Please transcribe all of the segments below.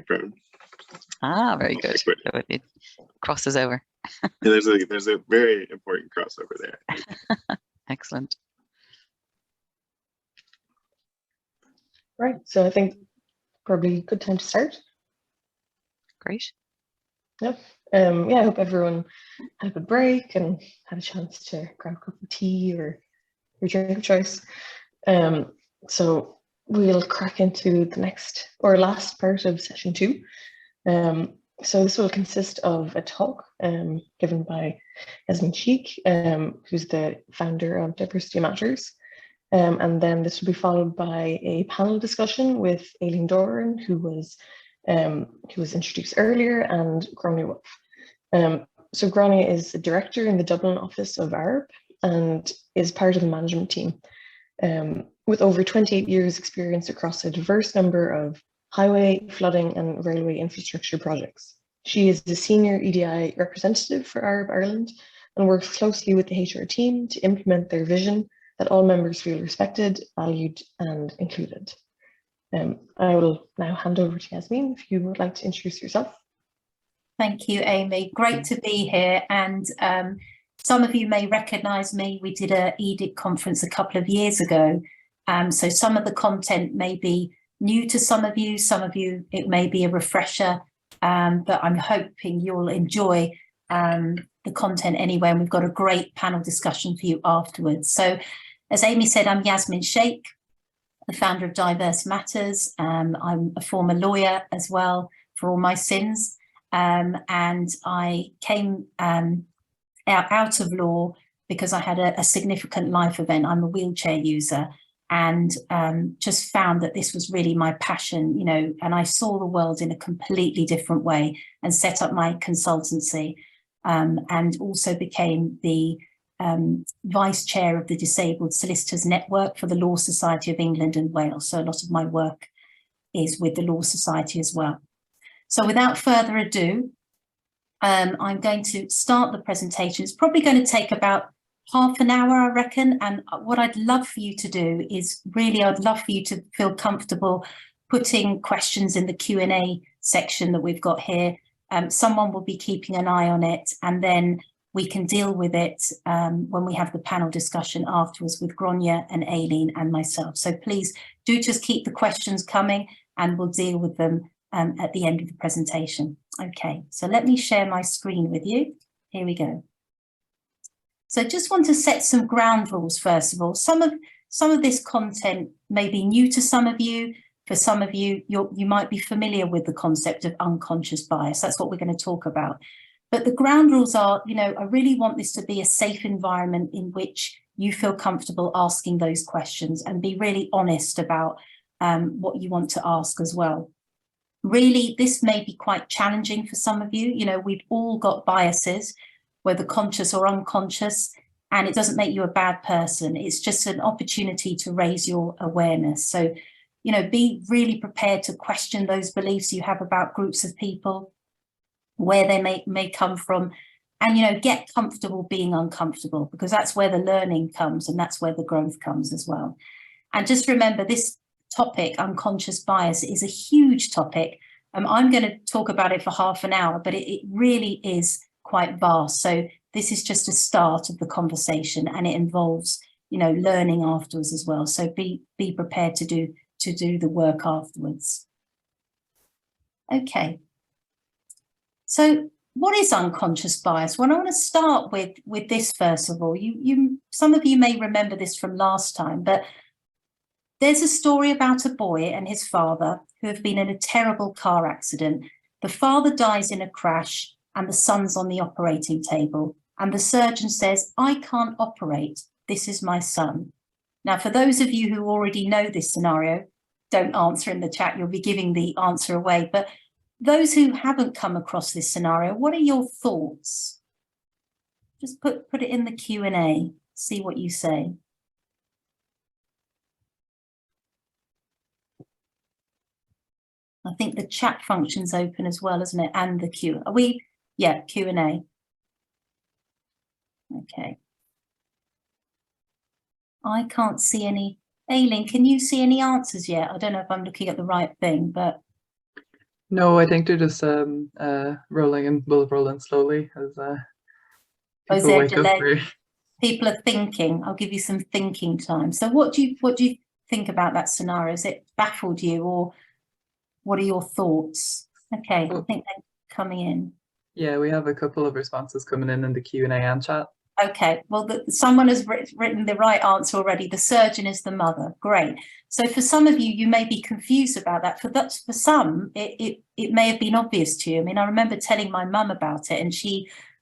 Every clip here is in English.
from. Ah, very good. So it crosses over. Yeah, there's a very important crossover there. Excellent. Right, so I think probably a good time to start. Great. Yep. Yeah, I hope everyone had a good break and had a chance to grab a cup of tea or your drink of choice. So we'll crack into the next or last part of session 2. So this will consist of a talk given by Yasmin Sheikh, who's the founder of Diversity Matters. And then this will be followed by a panel discussion with Aileen Doran, who was introduced earlier, and Gráinne Wolf. So Gráinne is a director in the Dublin office of ARB and is part of the management team. With over 28 years experience across a diverse number of highway, flooding and railway infrastructure projects. She is the senior EDI representative for ARB Ireland and works closely with the HR team to implement their vision that all members feel respected, valued and included. I will now hand over to Yasmin if you would like to introduce yourself. Thank you, Amy. Great to be here. And some of you may recognise me. We did an EDIG conference a couple of years ago. So some of the content may be new to some of you it may be a refresher, but I'm hoping you'll enjoy the content anyway, and we've got a great panel discussion for you afterwards. So as Amy said, I'm Yasmin Sheikh, the founder of Diverse Matters. I'm a former lawyer as well for all my sins, and I came out of law because I had a significant life event. I'm a wheelchair user, and just found that this was really my passion, you know, and I saw the world in a completely different way and set up my consultancy, and also became the vice chair of the Disabled Solicitors Network for the Law Society of England and Wales. So a lot of my work is with the Law Society as well. So without further ado, I'm going to start the presentation. It's probably going to take about half an hour, I reckon. And what I'd love for you to do is I'd love for you to feel comfortable putting questions in the Q&A section that we've got here. Someone will be keeping an eye on it, and then we can deal with it when we have the panel discussion afterwards with Gráinne and Aileen and myself. So please do just keep the questions coming and we'll deal with them at the end of the presentation. Okay, so let me share my screen with you. Here we go. So I just want to set some ground rules first of all. Some of this content may be new to some of you. For some of you, you might be familiar with the concept of unconscious bias. That's what we're going to talk about. But the ground rules are, you know, I really want this to be a safe environment in which you feel comfortable asking those questions and be really honest about what you want to ask as well. Really, this may be quite challenging for some of you. You know, we've all got biases, whether conscious or unconscious, and it doesn't make you a bad person. It's just an opportunity to raise your awareness. So, you know, be really prepared to question those beliefs you have about groups of people, where they may come from, and, you know, get comfortable being uncomfortable, because that's where the learning comes and that's where the growth comes as well. And just remember, this topic, unconscious bias, is a huge topic. I'm going to talk about it for half an hour, but it really is quite vast. So this is just a start of the conversation, and it involves, you know, learning afterwards as well. So be prepared to do the work afterwards. Okay. So what is unconscious bias? Well, I want to start with this first of all. Some of you may remember this from last time, but there's a story about a boy and his father who have been in a terrible car accident. The father dies in a crash and the son's on the operating table, and the surgeon says, "I can't operate. This is my son." Now, for those of you who already know this scenario, don't answer in the chat. You'll be giving the answer away. But those who haven't come across this scenario, what are your thoughts? Just put it in the Q&A, see what you say. I think the chat function's open as well, isn't it? And the Q. Are we? Yeah, Q&A. Okay. I can't see any. Aileen, can you see any answers yet? I don't know if I'm looking at the right thing, but. No, I think they're just rolling and will rolling slowly as people there a wake up. delay? People are thinking. I'll give you some thinking time. So what do you think about that scenario? Has it baffled you, or what are your thoughts? Okay, I think they're coming in. Yeah, we have a couple of responses coming in the Q&A and chat. Okay, well, someone has written the right answer already. The surgeon is the mother. Great. So for some of you, you may be confused about that. For some, it may have been obvious to you. I mean, I remember telling my mum about it, and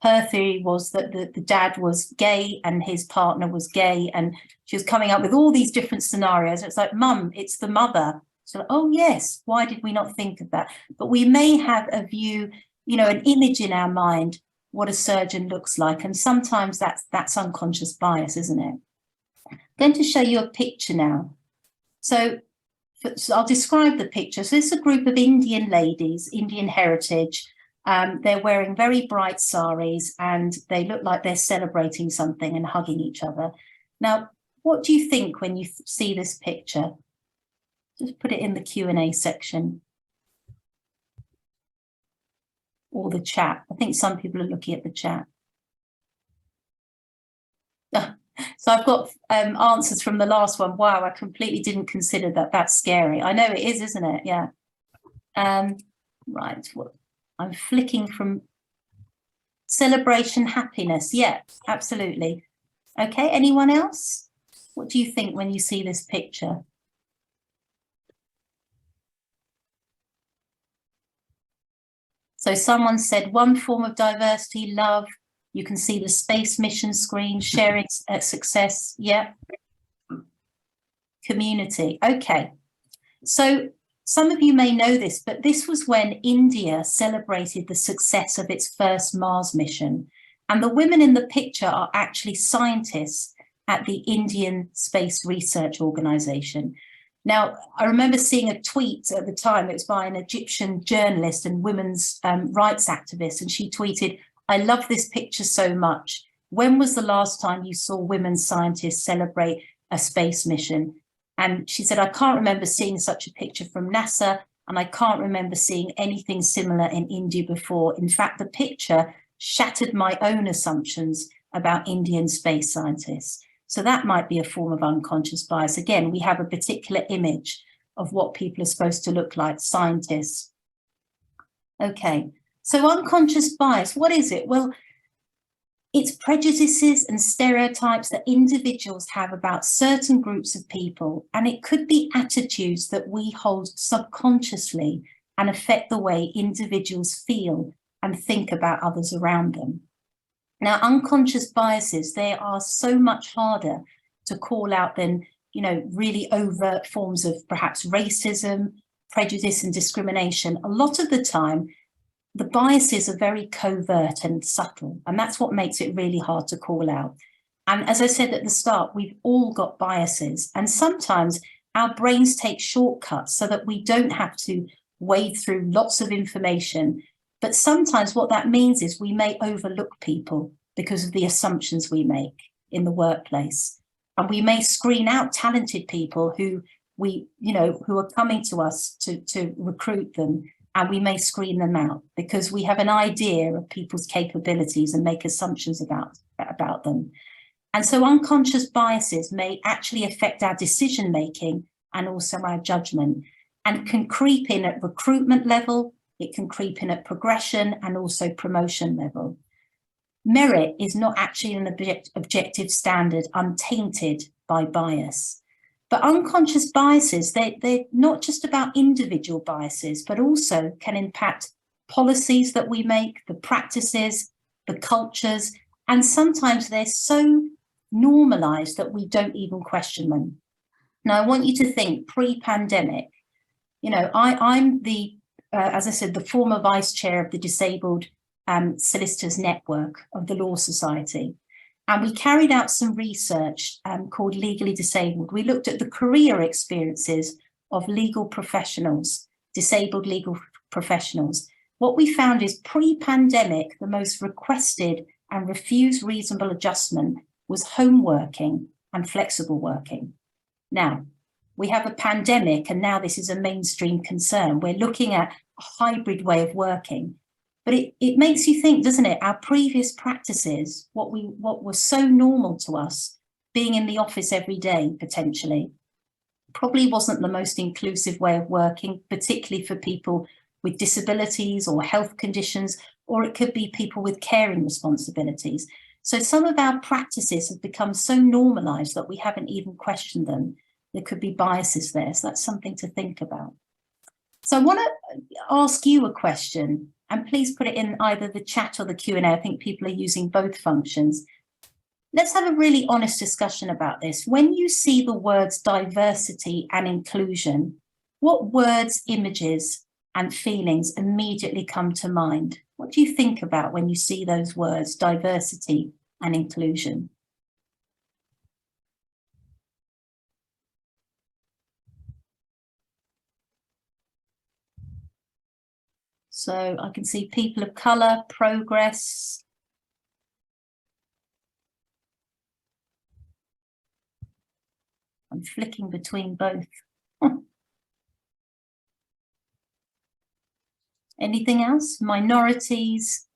her theory was that the dad was gay and his partner was gay, and she was coming up with all these different scenarios. It's like, Mum, it's the mother. So, oh yes, why did we not think of that? But we may have a view, an image in our mind what a surgeon looks like, and sometimes that's unconscious bias, isn't it? I'm going to show you a picture now. So I'll describe the picture. So this is a group of Indian ladies, Indian heritage. They're wearing very bright saris, and they look like they're celebrating something and hugging each other. Now, what do you think when you see this picture? Just put it in the Q&A section. Or the chat. I think some people are looking at the chat. So I've got answers from the last one. Wow, I completely didn't consider that. That's scary. I know it is, isn't it? Yeah. Right. Well, I'm flicking from celebration, happiness. Yeah, absolutely. Okay. Anyone else? What do you think when you see this picture? So someone said one form of diversity, love. You can see the space mission screen, sharing success. Yeah. Community. Okay. So some of you may know this, but this was when India celebrated the success of its first Mars mission. And the women in the picture are actually scientists at the Indian Space Research Organization. Now, I remember seeing a tweet at the time. It was by an Egyptian journalist and women's rights activist. And she tweeted, "I love this picture so much. When was the last time you saw women scientists celebrate a space mission?" And she said, "I can't remember seeing such a picture from NASA, and I can't remember seeing anything similar in India before. In fact, the picture shattered my own assumptions about Indian space scientists." So that might be a form of unconscious bias. Again, we have a particular image of what people are supposed to look like, scientists. Okay, so unconscious bias, what is it? Well, it's prejudices and stereotypes that individuals have about certain groups of people, and it could be attitudes that we hold subconsciously and affect the way individuals feel and think about others around them. Now, unconscious biases, they are so much harder to call out than, really overt forms of perhaps racism, prejudice and discrimination. A lot of the time, the biases are very covert and subtle, and that's what makes it really hard to call out. And as I said at the start, we've all got biases, and sometimes our brains take shortcuts so that we don't have to wade through lots of information. But sometimes what that means is we may overlook people because of the assumptions we make in the workplace. And we may screen out talented people who are coming to us to recruit them, and we may screen them out because we have an idea of people's capabilities and make assumptions about them. And so unconscious biases may actually affect our decision making and also our judgment, and can creep in at recruitment level. It can creep in at progression and also promotion level. Merit is not actually an objective standard untainted by bias. But unconscious biases, they're not just about individual biases, but also can impact policies that we make, the practices, the cultures, and sometimes they're so normalized that we don't even question them. Now, I want you to think pre-pandemic. I'm as I said, the former vice chair of the Disabled Solicitors Network of the Law Society. And we carried out some research called Legally Disabled. We looked at the career experiences of legal professionals, disabled legal professionals. What we found is pre-pandemic, the most requested and refused reasonable adjustment was home working and flexible working. Now, we have a pandemic, and now this is a mainstream concern. We're looking at hybrid way of working. But it makes you think, doesn't it? Our previous practices, what was so normal to us, being in the office every day, potentially, probably wasn't the most inclusive way of working, particularly for people with disabilities or health conditions, or it could be people with caring responsibilities. So some of our practices have become so normalized that we haven't even questioned them. There could be biases there. So that's something to think about. So I want to ask you a question, and please put it in either the chat or the Q&A. I think people are using both functions. Let's have a really honest discussion about this. When you see the words diversity and inclusion, what words, images, and feelings immediately come to mind? What do you think about when you see those words, diversity and inclusion? So I can see people of colour, progress. I'm flicking between both. Anything else? Minorities,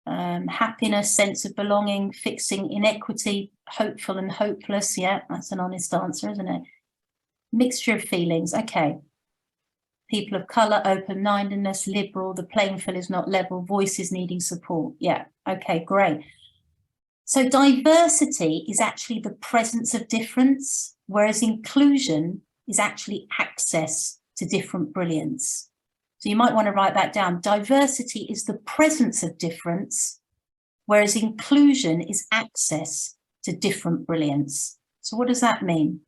happiness, sense of belonging, fixing inequity, hopeful and hopeless. Yeah, that's an honest answer, isn't it? Mixture of feelings. Okay. People of colour, open-mindedness, liberal, the playing field is not level, voices needing support. Yeah, okay, great. So diversity is actually the presence of difference, whereas inclusion is actually access to different brilliance. So you might want to write that down. Diversity is the presence of difference, whereas inclusion is access to different brilliance. So what does that mean?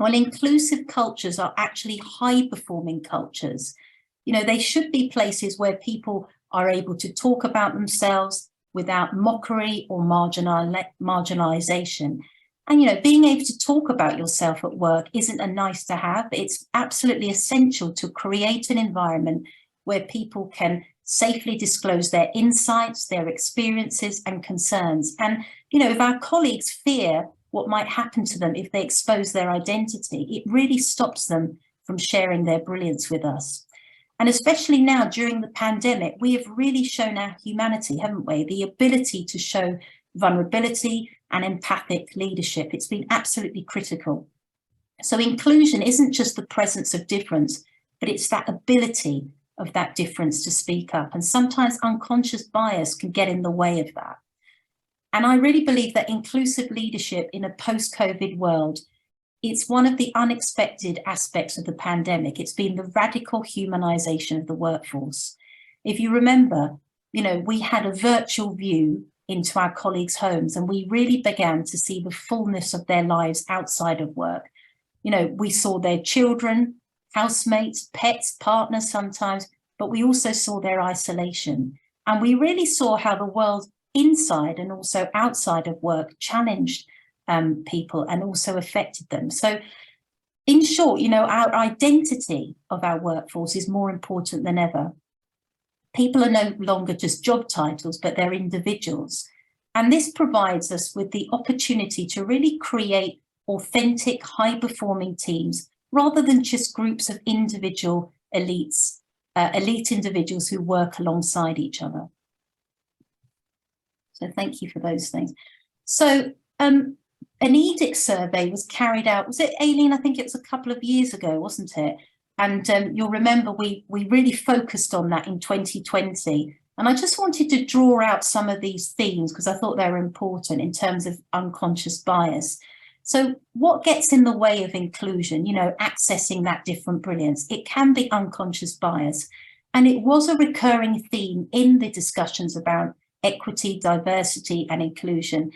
Well, inclusive cultures are actually high-performing cultures. You know, they should be places where people are able to talk about themselves without mockery or marginalization. And, you know, being able to talk about yourself at work isn't a nice to have. It's absolutely essential to create an environment where people can safely disclose their insights, their experiences and concerns. And, you know, if our colleagues fear what might happen to them if they expose their identity, it really stops them from sharing their brilliance with us. And especially now during the pandemic, we have really shown our humanity, haven't we? The ability to show vulnerability and empathic leadership. It's been absolutely critical. So inclusion isn't just the presence of difference, but it's that ability of that difference to speak up. And sometimes unconscious bias can get in the way of that. And I really believe that inclusive leadership in a post-COVID world, it's one of the unexpected aspects of the pandemic. It's been the radical humanization of the workforce. If you remember, you know, we had a virtual view into our colleagues' homes and we really began to see the fullness of their lives outside of work. You know, we saw their children, housemates, pets, partners sometimes, but we also saw their isolation. And we really saw how the world inside and also outside of work challenged people and also affected them. So in short, you know, our identity of our workforce is more important than ever. People are no longer just job titles, but they're individuals. And this provides us with the opportunity to really create authentic, high-performing teams rather than just groups of individual elites, elite individuals who work alongside each other. So thank you for those things. So an EDIG survey was carried out, was it, Aileen? I think it was a couple of years ago, wasn't it? And you'll remember we really focused on that in 2020. And I just wanted to draw out some of these themes because I thought they were important in terms of unconscious bias. So what gets in the way of inclusion, you know, accessing that different brilliance? It can be unconscious bias. And it was a recurring theme in the discussions about equity, diversity and inclusion.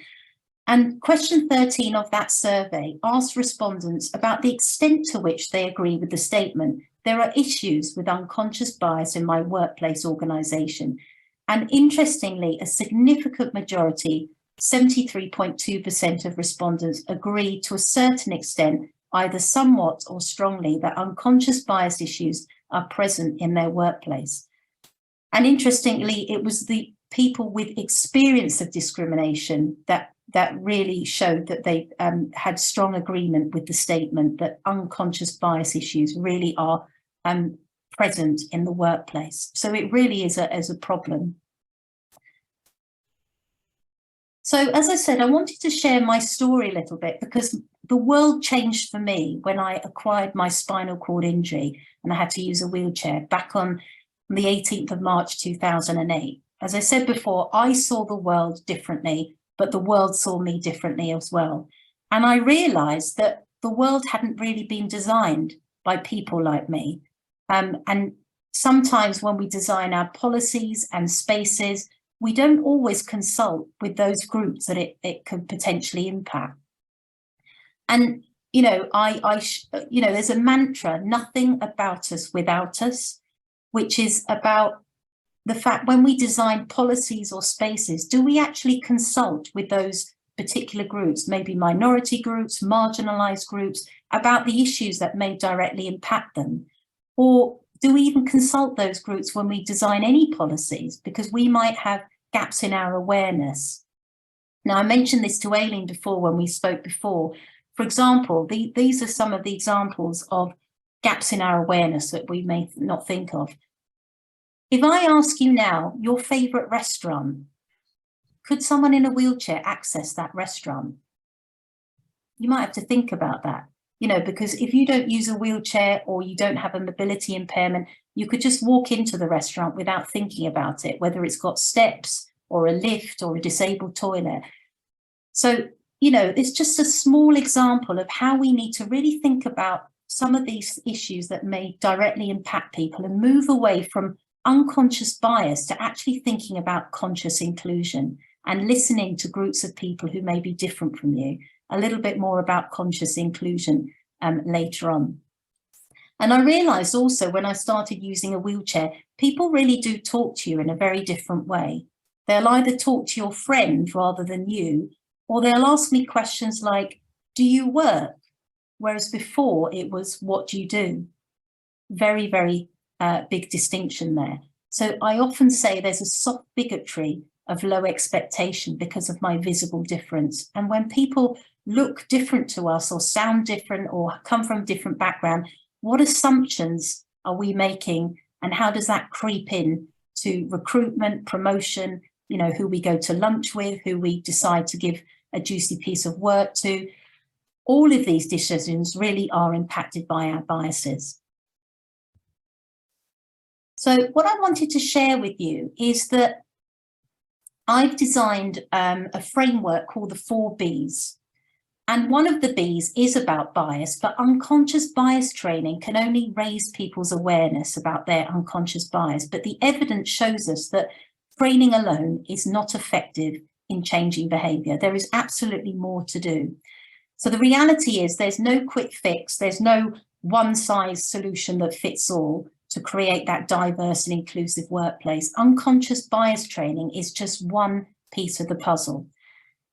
And question 13 of that survey asked respondents about the extent to which they agree with the statement, there are issues with unconscious bias in my workplace organisation. And interestingly, a significant majority, 73.2% of respondents agree to a certain extent, either somewhat or strongly, that unconscious bias issues are present in their workplace. And interestingly, it was the people with experience of discrimination that really showed that they had strong agreement with the statement that unconscious bias issues really are present in the workplace. So it really is a problem. So as I said, I wanted to share my story a little bit because the world changed for me when I acquired my spinal cord injury and I had to use a wheelchair back on the 18th of March 2008. As I said before, I saw the world differently, but the world saw me differently as well. And I realized that the world hadn't really been designed by people like me. And sometimes when we design our policies and spaces, we don't always consult with those groups that it could potentially impact. And, you know, there's a mantra, nothing about us without us, which is about the fact when we design policies or spaces, do we actually consult with those particular groups, maybe minority groups, marginalized groups, about the issues that may directly impact them? Or do we even consult those groups when we design any policies? Because we might have gaps in our awareness. Now, I mentioned this to Aileen before when we spoke before. For example, these are some of the examples of gaps in our awareness that we may not think of. If I ask you now, your favorite restaurant, could someone in a wheelchair access that restaurant? You might have to think about that, you know, because if you don't use a wheelchair or you don't have a mobility impairment, you could just walk into the restaurant without thinking about it, whether it's got steps or a lift or a disabled toilet. So, you know, it's just a small example of how we need to really think about some of these issues that may directly impact people and move away from unconscious bias to actually thinking about conscious inclusion and listening to groups of people who may be different from you. A little bit more about conscious inclusion later on. And I realized also when I started using a wheelchair, people really do talk to you in a very different way. They'll either talk to your friend rather than you, or they'll ask me questions like, do you work? Whereas before it was, what do you do? Very, very big distinction there. So I often say there's a soft bigotry of low expectation because of my visible difference. And when people look different to us or sound different or come from a different background, what assumptions are we making and how does that creep in to recruitment, promotion, you know, who we go to lunch with, who we decide to give a juicy piece of work to? All of these decisions really are impacted by our biases. So what I wanted to share with you is that I've designed a framework called the 4 Bs. And one of the Bs is about bias, but unconscious bias training can only raise people's awareness about their unconscious bias. But the evidence shows us that training alone is not effective in changing behaviour. There is absolutely more to do. So the reality is there's no quick fix. There's no one-size solution that fits all to create that diverse and inclusive workplace. Unconscious bias training is just one piece of the puzzle.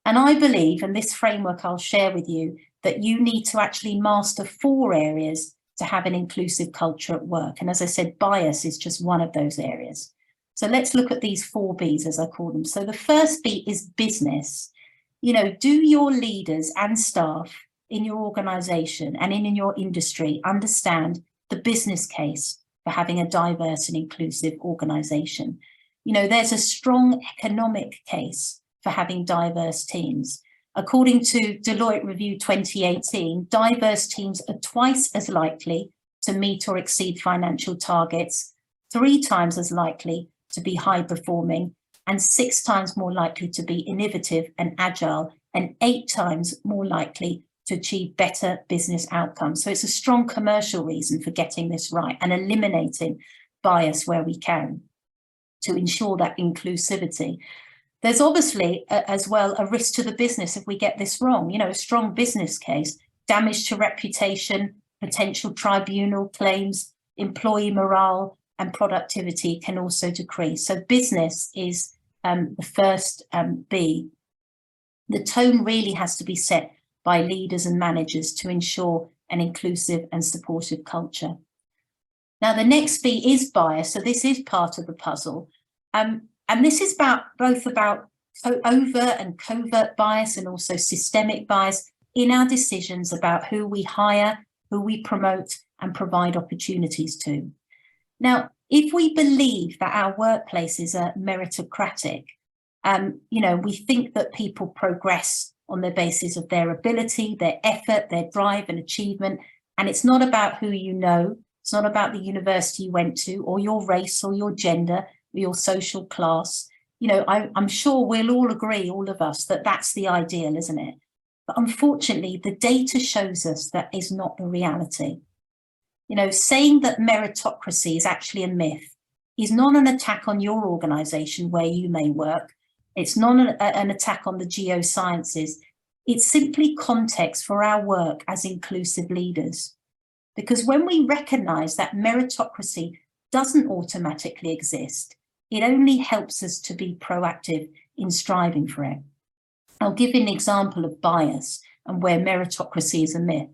And I believe, and this framework I'll share with you, that you need to actually master 4 areas to have an inclusive culture at work. And as I said, bias is just one of those areas. So let's look at these 4 Bs, as I call them. So the first B is business. You know, do your leaders and staff in your organization and in your industry understand the business case for having a diverse and inclusive organization? You know, there's a strong economic case for having diverse teams. According to Deloitte Review 2018, diverse teams are twice as likely to meet or exceed financial targets, 3 times as likely to be high performing, and 6 times more likely to be innovative and agile, and 8 times more likely to achieve better business outcomes. So it's a strong commercial reason for getting this right and eliminating bias where we can to ensure that inclusivity. There's obviously as well a risk to the business if we get this wrong. You know, a strong business case, damage to reputation, potential tribunal claims, employee morale and productivity can also decrease. So business is the first B. The tone really has to be set by leaders and managers to ensure an inclusive and supportive culture. Now, the next B is bias. So this is part of the puzzle. And this is both about overt and covert bias and also systemic bias in our decisions about who we hire who we promote and provide opportunities to. Now, if we believe that our workplaces are meritocratic, we think that people progress on the basis of their ability, their effort, their drive and achievement. And it's not about who you know, it's not about the university you went to, or your race, or your gender, or your social class. I'm sure we'll all agree, all of us, that that's the ideal, isn't it? But unfortunately, the data shows us that is not the reality. Saying that meritocracy is actually a myth is not an attack on your organisation where you may work. It's not an attack on the geosciences. It's simply context for our work as inclusive leaders. Because when we recognise that meritocracy doesn't automatically exist, it only helps us to be proactive in striving for it. I'll give you an example of bias and where meritocracy is a myth.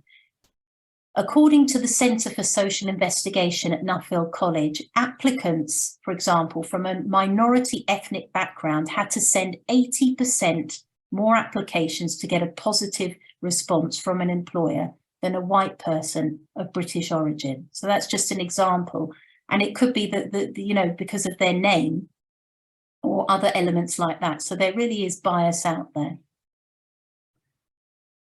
According to the Centre for Social Investigation at Nuffield College, applicants, for example, from a minority ethnic background had to send 80% more applications to get a positive response from an employer than a white person of British origin. So that's just an example. And it could be that, because of their name or other elements like that. So there really is bias out there.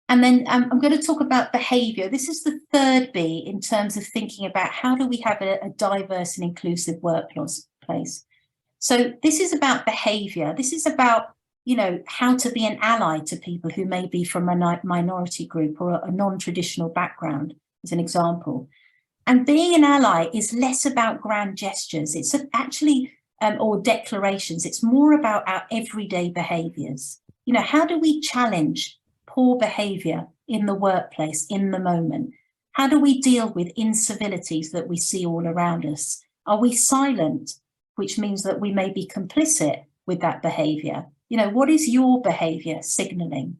And then I'm going to talk about behaviour. This is the third B in terms of thinking about how do we have a diverse and inclusive workplace. So this is about behaviour. This is about, how to be an ally to people who may be from a minority group or a non-traditional background, as an example. And being an ally is less about grand gestures. It's actually, or declarations. It's more about our everyday behaviours. How do we challenge poor behaviour in the workplace, in the moment? How do we deal with incivilities that we see all around us? Are we silent, which means that we may be complicit with that behaviour? What is your behaviour signalling?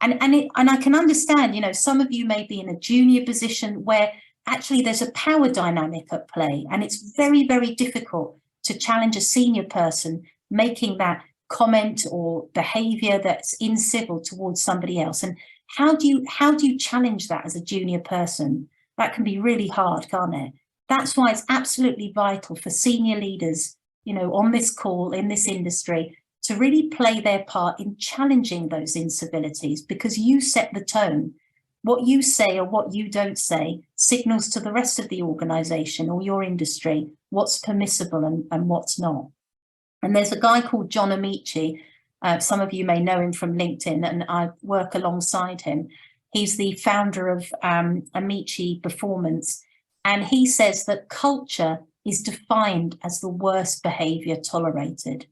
And I can understand, some of you may be in a junior position where actually there's a power dynamic at play, and it's very, very difficult to challenge a senior person making that comment or behaviour that's incivil towards somebody else. And how do you challenge that as a junior person? That can be really hard, can't it? That's why it's absolutely vital for senior leaders, on this call, in this industry, to really play their part in challenging those incivilities, because you set the tone. What you say or what you don't say signals to the rest of the organisation or your industry what's permissible and what's not. And there's a guy called John Amici. Some of you may know him from LinkedIn, and I work alongside him. He's the founder of Amici Performance. And he says that culture is defined as the worst behaviour tolerated.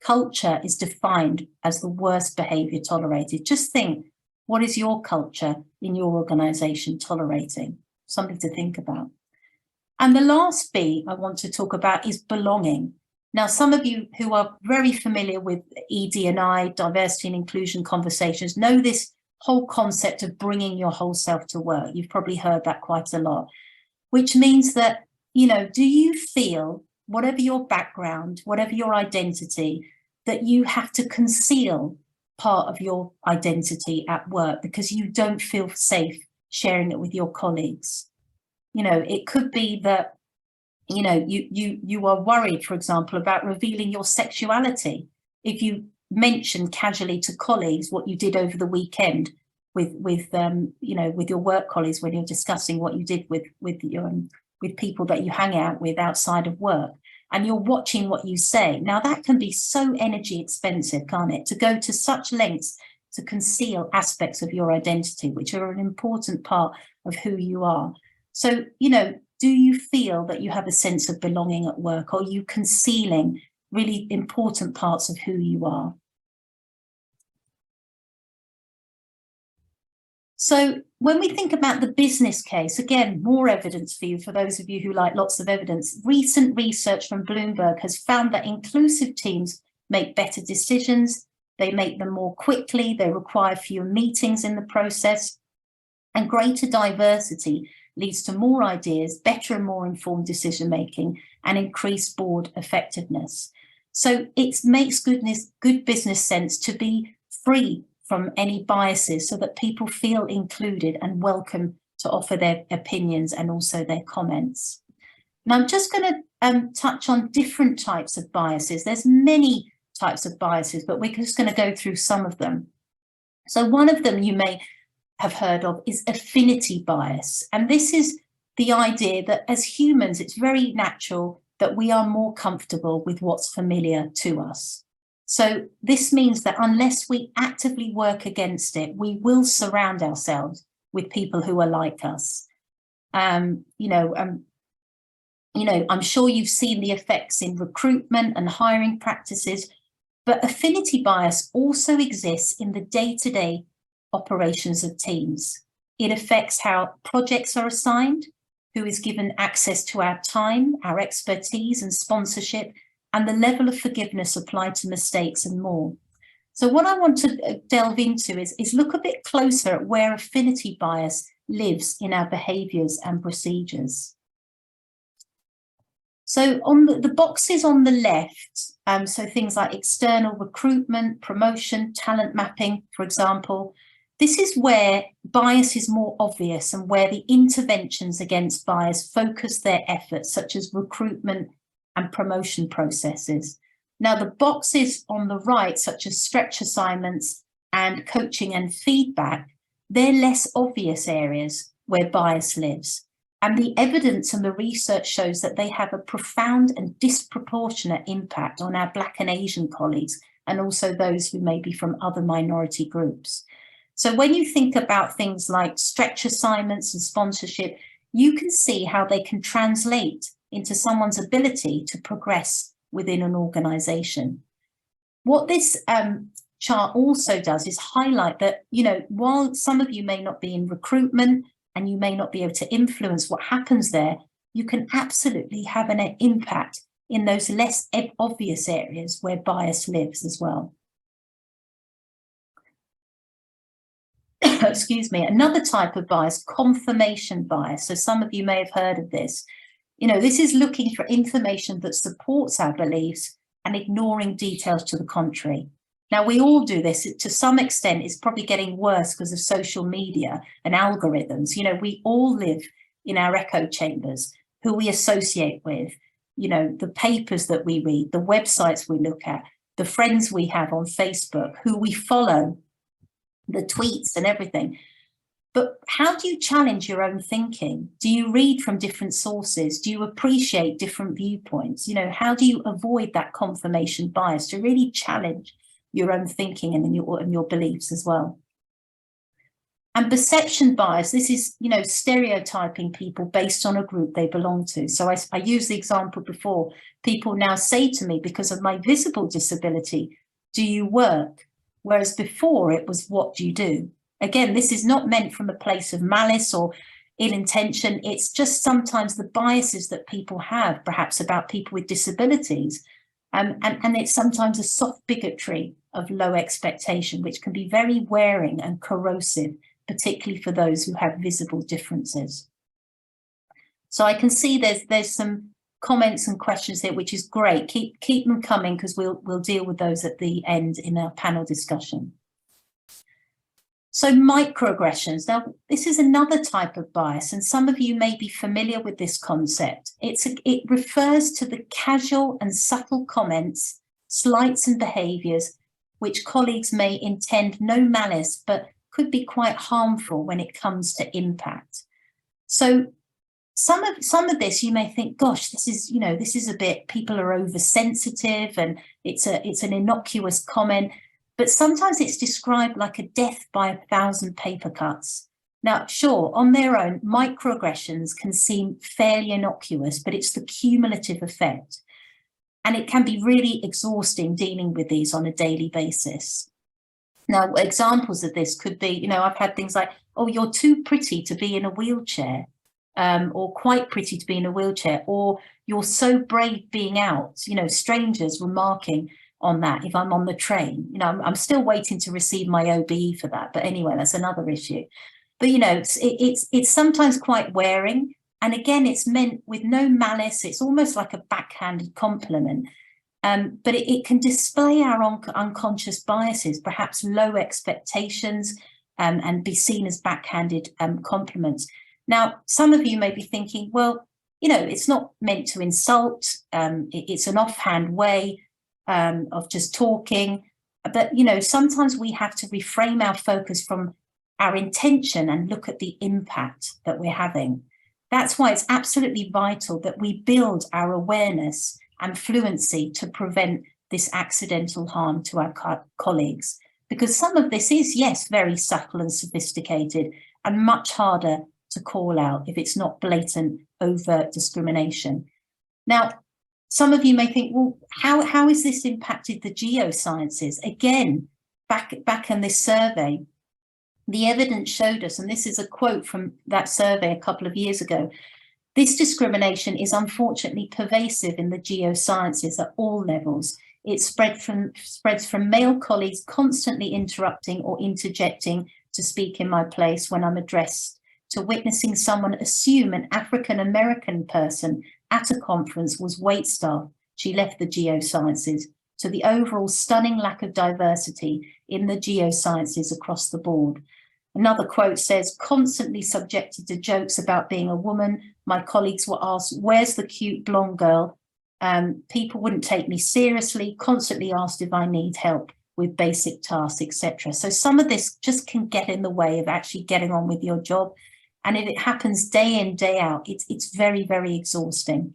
Culture is defined as the worst behaviour tolerated. Just think, what is your culture in your organisation tolerating? Something to think about. And the last B I want to talk about is belonging. Now, some of you who are very familiar with EDI, diversity and inclusion conversations, know this whole concept of bringing your whole self to work. You've probably heard that quite a lot, which means that, do you feel, whatever your background, whatever your identity, that you have to conceal part of your identity at work because you don't feel safe sharing it with your colleagues? It could be that you are worried, for example, about revealing your sexuality. If you mention casually to colleagues what you did over the weekend with your work colleagues when you're discussing what you did with people that you hang out with outside of work, and you're watching what you say. Now that can be so energy expensive, can't it? To go to such lengths to conceal aspects of your identity, which are an important part of who you are. So, do you feel that you have a sense of belonging at work? Or are you concealing really important parts of who you are? So when we think about the business case, again, more evidence for you, for those of you who like lots of evidence. Recent research from Bloomberg has found that inclusive teams make better decisions, they make them more quickly, they require fewer meetings in the process, and greater diversity leads to more ideas, better and more informed decision-making, and increased board effectiveness. So it makes good business sense to be free from any biases so that people feel included and welcome to offer their opinions and also their comments. Now, I'm just going to touch on different types of biases. There's many types of biases, but we're just going to go through some of them. So one of them you may have heard of is affinity bias. And this is the idea that as humans, it's very natural that we are more comfortable with what's familiar to us. So this means that unless we actively work against it, we will surround ourselves with people who are like us. I'm sure you've seen the effects in recruitment and hiring practices, but affinity bias also exists in the day-to-day operations of teams. It affects how projects are assigned, who is given access to our time, our expertise and sponsorship, and the level of forgiveness applied to mistakes and more. So what I want to delve into is look a bit closer at where affinity bias lives in our behaviours and procedures. So on the boxes on the left, so things like external recruitment, promotion, talent mapping, for example, this is where bias is more obvious and where the interventions against bias focus their efforts, such as recruitment and promotion processes. Now, the boxes on the right, such as stretch assignments and coaching and feedback, they're less obvious areas where bias lives. And the evidence and the research shows that they have a profound and disproportionate impact on our Black and Asian colleagues, and also those who may be from other minority groups. So when you think about things like stretch assignments and sponsorship, you can see how they can translate into someone's ability to progress within an organisation. What this chart also does is highlight that, while some of you may not be in recruitment and you may not be able to influence what happens there, you can absolutely have an impact in those less obvious areas where bias lives as well. Excuse me, another type of bias, confirmation bias. So some of you may have heard of this. This is looking for information that supports our beliefs and ignoring details to the contrary. Now, we all do this to some extent. It's probably getting worse because of social media and algorithms. We all live in our echo chambers, who we associate with, the papers that we read, the websites we look at, the friends we have on Facebook, who we follow, the tweets and everything. But how do you challenge your own thinking? Do you read from different sources? Do you appreciate different viewpoints? How do you avoid that confirmation bias to really challenge your own thinking and your beliefs as well? And perception bias, this is, stereotyping people based on a group they belong to. So I used the example before. People now say to me, because of my visible disability, do you work? Whereas before it was, what do you do? Again, this is not meant from a place of malice or ill intention. It's just sometimes the biases that people have, perhaps about people with disabilities. And it's sometimes a soft bigotry of low expectation, which can be very wearing and corrosive, particularly for those who have visible differences. So I can see there's some comments and questions here, which is great. Keep them coming, because we'll deal with those at the end in our panel discussion. So microaggressions. Now, this is another type of bias, and some of you may be familiar with this concept. It refers to the casual and subtle comments, slights and behaviours which colleagues may intend no malice, but could be quite harmful when it comes to impact. So some of this you may think, gosh, this is a bit, people are oversensitive and it's an innocuous comment. But sometimes it's described like a death by 1,000 paper cuts. Now, sure, on their own, microaggressions can seem fairly innocuous, but it's the cumulative effect. And it can be really exhausting dealing with these on a daily basis. Now, examples of this could be, I've had things like, oh, you're too pretty to be in a wheelchair, or quite pretty to be in a wheelchair, or you're so brave being out, strangers remarking on that if I'm on the train. I'm still waiting to receive my OBE for that, but anyway, that's another issue. But it's sometimes quite wearing, and again, it's meant with no malice. It's almost like a backhanded compliment, but it can display our unconscious biases, perhaps low expectations, and be seen as backhanded compliments. Now, some of you may be thinking, well, you know, it's not meant to insult. It's an offhand way of just talking. But, you know, sometimes we have to reframe our focus from our intention and look at the impact that we're having. That's why it's absolutely vital that we build our awareness and fluency to prevent this accidental harm to our colleagues. Because some of this is, yes, very subtle and sophisticated and much harder to call out if it's not blatant, overt discrimination. Now, some of you may think, well, how has this impacted the geosciences? Again, back in this survey, the evidence showed us, and this is a quote from that survey a couple of years ago, this discrimination is unfortunately pervasive in the geosciences at all levels. It spreads from male colleagues constantly interrupting or interjecting to speak in my place when I'm addressed, to witnessing someone assume an African-American person at a conference was wait staff. She left the geosciences, to the overall stunning lack of diversity in the geosciences across the board. Another quote says, constantly subjected to jokes about being a woman, my colleagues were asked, where's the cute blonde girl? People wouldn't take me seriously, constantly asked if I need help with basic tasks, etc. So some of this just can get in the way of actually getting on with your job. And if it happens day in, day out, it's very, very exhausting.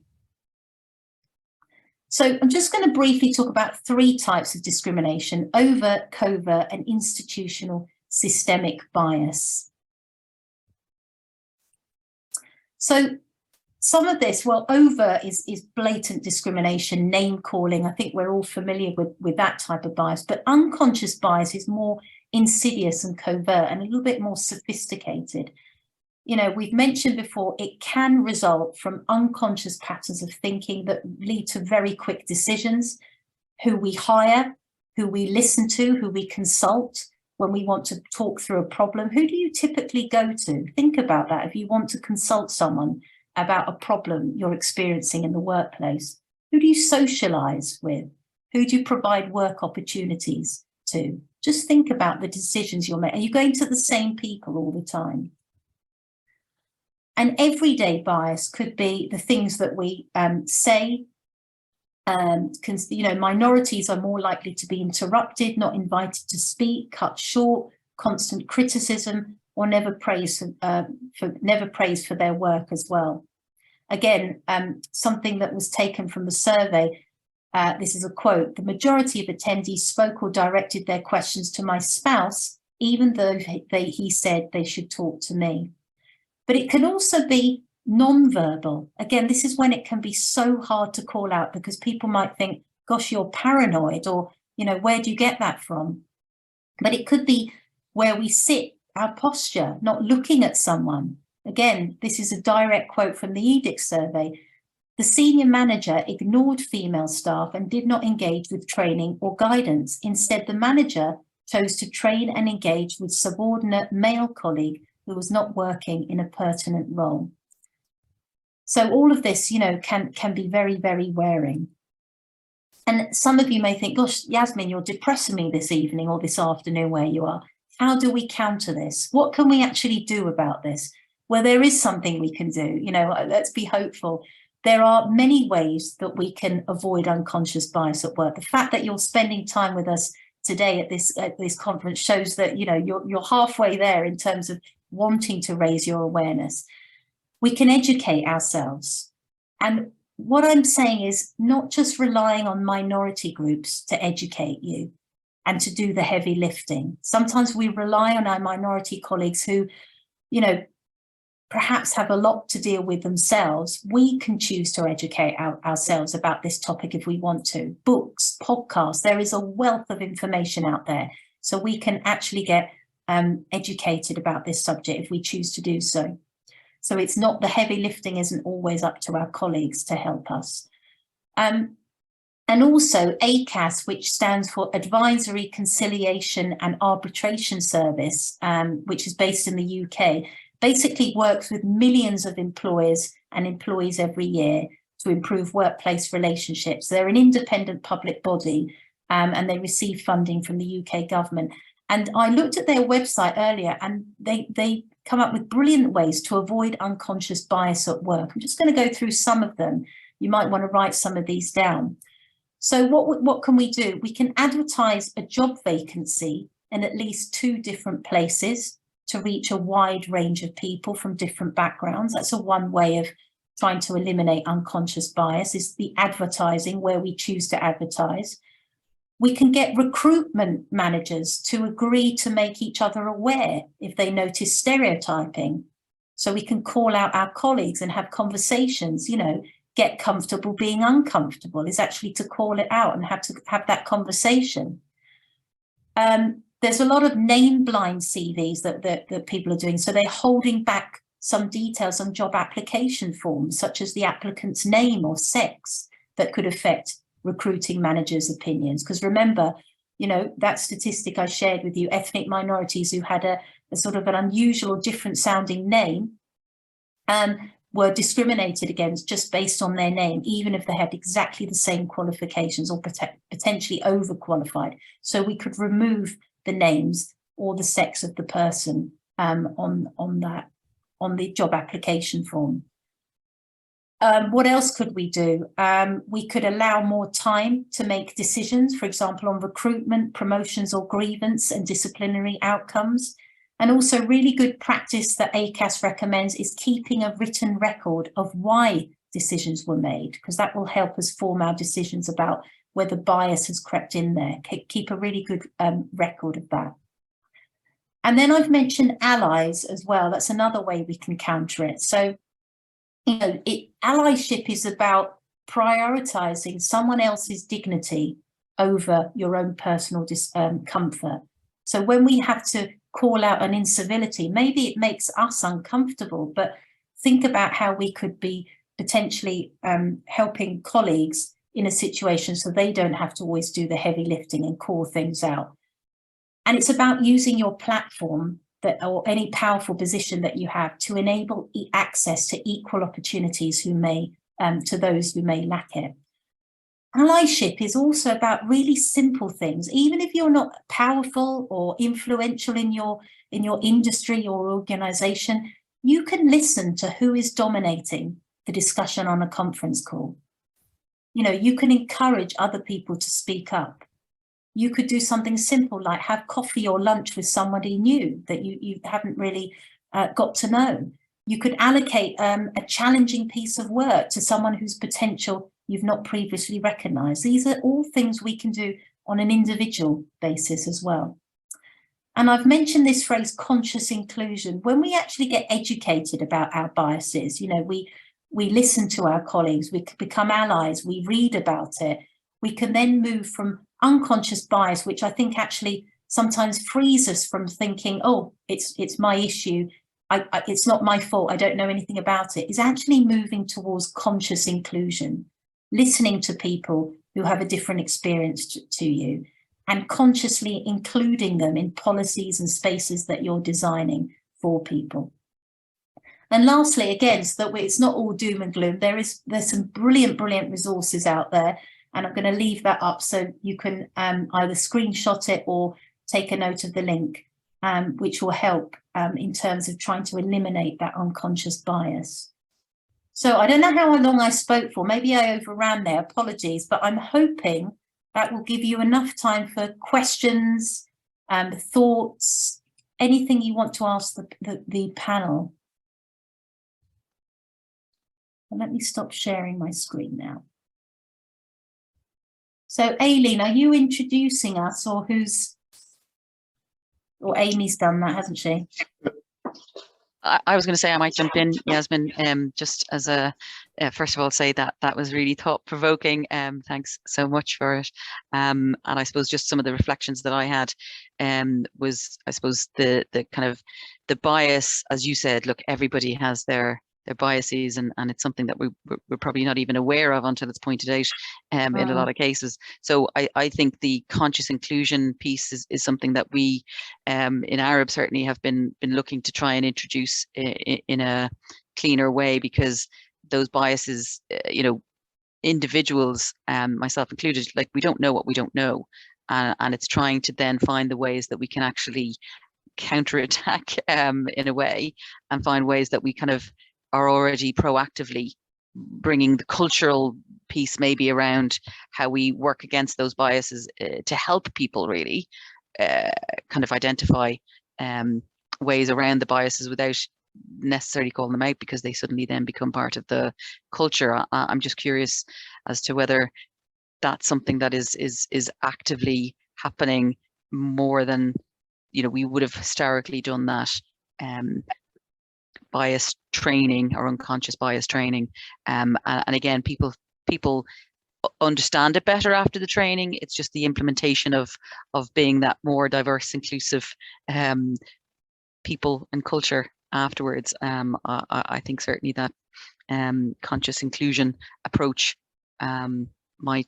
So I'm just going to briefly talk about 3 types of discrimination: overt, covert, and institutional systemic bias. So some of this, well, overt is blatant discrimination, name calling. I think we're all familiar with that type of bias, but unconscious bias is more insidious and covert and a little bit more sophisticated. You know, we've mentioned before, it can result from unconscious patterns of thinking that lead to very quick decisions, who we hire, who we listen to, who we consult when we want to talk through a problem. Who do you typically go to? Think about that. If you want to consult someone about a problem you're experiencing in the workplace, who do you socialize with? Who do you provide work opportunities to? Just think about the decisions you're making. Are you going to the same people all the time? And everyday bias could be the things that we say. You know, minorities are more likely to be interrupted, not invited to speak, cut short, constant criticism, or never praise for their work as well. Again, something that was taken from the survey. This is a quote: the majority of attendees spoke or directed their questions to my spouse, even though he said they should talk to me. But it can also be non-verbal. Again, this is when it can be so hard to call out, because people might think, gosh, you're paranoid, or, you know, where do you get that from? But it could be where we sit, our posture, not looking at someone. Again, this is a direct quote from the EDIG survey. The senior manager ignored female staff and did not engage with training or guidance. Instead, the manager chose to train and engage with subordinate male colleague who was not working in a pertinent role. So all of this, you know, can be very, very wearing. And some of you may think, gosh, Yasmin, you're depressing me this evening or this afternoon where you are. How do we counter this? What can we actually do about this? Well, there is something we can do. You know, let's be hopeful. There are many ways that we can avoid unconscious bias at work. The fact that you're spending time with us today at this conference shows that, you know, you're halfway there in terms of wanting to raise your awareness. We can educate ourselves. And what I'm saying is not just relying on minority groups to educate you and to do the heavy lifting. Sometimes we rely on our minority colleagues who, you know, perhaps have a lot to deal with themselves. We can choose to educate ourselves about this topic if we want to. Books, podcasts, there is a wealth of information out there. So we can actually get educated about this subject if we choose to do so. So it's not, the heavy lifting isn't always up to our colleagues to help us. And also ACAS, which stands for Advisory, Conciliation and Arbitration Service, which is based in the UK, basically works with millions of employers and employees every year to improve workplace relationships. They're an independent public body and they receive funding from the UK government. And I looked at their website earlier and they come up with brilliant ways to avoid unconscious bias at work. I'm just going to go through some of them. You might want to write some of these down. So what can we do? We can advertise a job vacancy in at least 2 different places to reach a wide range of people from different backgrounds. That's one way of trying to eliminate unconscious bias, is the advertising where we choose to advertise. We can get recruitment managers to agree to make each other aware if they notice stereotyping. So we can call out our colleagues and have conversations, you know, get comfortable being uncomfortable is actually to call it out and have to have that conversation. There's a lot of name blind CVs that people are doing. So they're holding back some details on job application forms, such as the applicant's name or sex, that could affect recruiting managers' opinions. Because remember, you know, that statistic I shared with you, ethnic minorities who had a sort of an unusual or different sounding name were discriminated against just based on their name, even if they had exactly the same qualifications or potentially overqualified. So we could remove the names or the sex of the person on the job application form. What else could we do? We could allow more time to make decisions, for example, on recruitment, promotions or grievance and disciplinary outcomes. And also really good practice that ACAS recommends is keeping a written record of why decisions were made, because that will help us form our decisions about whether bias has crept in there. Keep a really good record of that. And then I've mentioned allies as well. That's another way we can counter it. So, you know, allyship is about prioritizing someone else's dignity over your own personal comfort. So when we have to call out an incivility, maybe it makes us uncomfortable, but think about how we could be potentially helping colleagues in a situation so they don't have to always do the heavy lifting and call things out. And it's about using your platform or any powerful position that you have to enable access to equal opportunities to those who may lack it. Allyship is also about really simple things. Even if you're not powerful or influential in your industry or organization, you can listen to who is dominating the discussion on a conference call. You know, you can encourage other people to speak up. You could do something simple like have coffee or lunch with somebody new that you haven't really got to know. You could allocate a challenging piece of work to someone whose potential you've not previously recognized. These are all things we can do on an individual basis as well. And I've mentioned this phrase, conscious inclusion. When we actually get educated about our biases, you know, we listen to our colleagues, we become allies, we read about it, we can then move from unconscious bias, which I think actually sometimes frees us from thinking, oh, it's my issue, it's not my fault, I don't know anything about it, is actually moving towards conscious inclusion, listening to people who have a different experience to you and consciously including them in policies and spaces that you're designing for people. And lastly, again, so that it's not all doom and gloom, there's some brilliant resources out there. And I'm going to leave that up so you can either screenshot it or take a note of the link, which will help in terms of trying to eliminate that unconscious bias. So I don't know how long I spoke for. Maybe I overran there, apologies, but I'm hoping that will give you enough time for questions, thoughts, anything you want to ask the panel. And let me stop sharing my screen now. So Aileen, are you introducing us or or Amy's done that, hasn't she? I was going to say I might jump in, Yasmin, just as first of all, say that was really thought-provoking. Thanks so much for it. And I suppose just some of the reflections that I had was, I suppose, the kind of the bias, as you said, look, everybody has their biases, and it's something that we're probably not even aware of until it's pointed out in a lot of cases. So I think the conscious inclusion piece is something that we in Arab certainly have been looking to try and introduce in a cleaner way, because those biases, you know, individuals, myself included, like we don't know what we don't know, and it's trying to then find the ways that we can actually counterattack in a way, and find ways that we kind of are already proactively bringing the cultural piece maybe around how we work against those biases to help people really kind of identify ways around the biases without necessarily calling them out, because they suddenly then become part of the culture. I'm just curious as to whether that's something that is actively happening more than, you know, we would have historically done that bias training or unconscious bias training. And again, people understand it better after the training. It's just the implementation of being that more diverse, inclusive people and culture afterwards. I think certainly that conscious inclusion approach might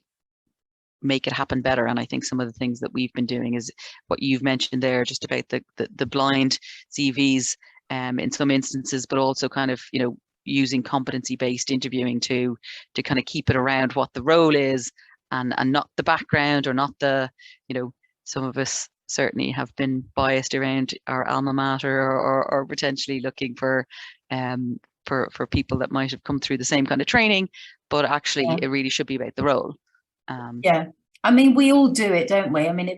make it happen better. And I think some of the things that we've been doing is what you've mentioned there, just about the blind CVs in some instances, but also kind of, you know, using competency-based interviewing to kind of keep it around what the role is and not the background, or not the, you know, some of us certainly have been biased around our alma mater, or potentially looking for people that might have come through the same kind of training, but actually it really should be about the role. Yeah, I mean, we all do it, don't we? I mean,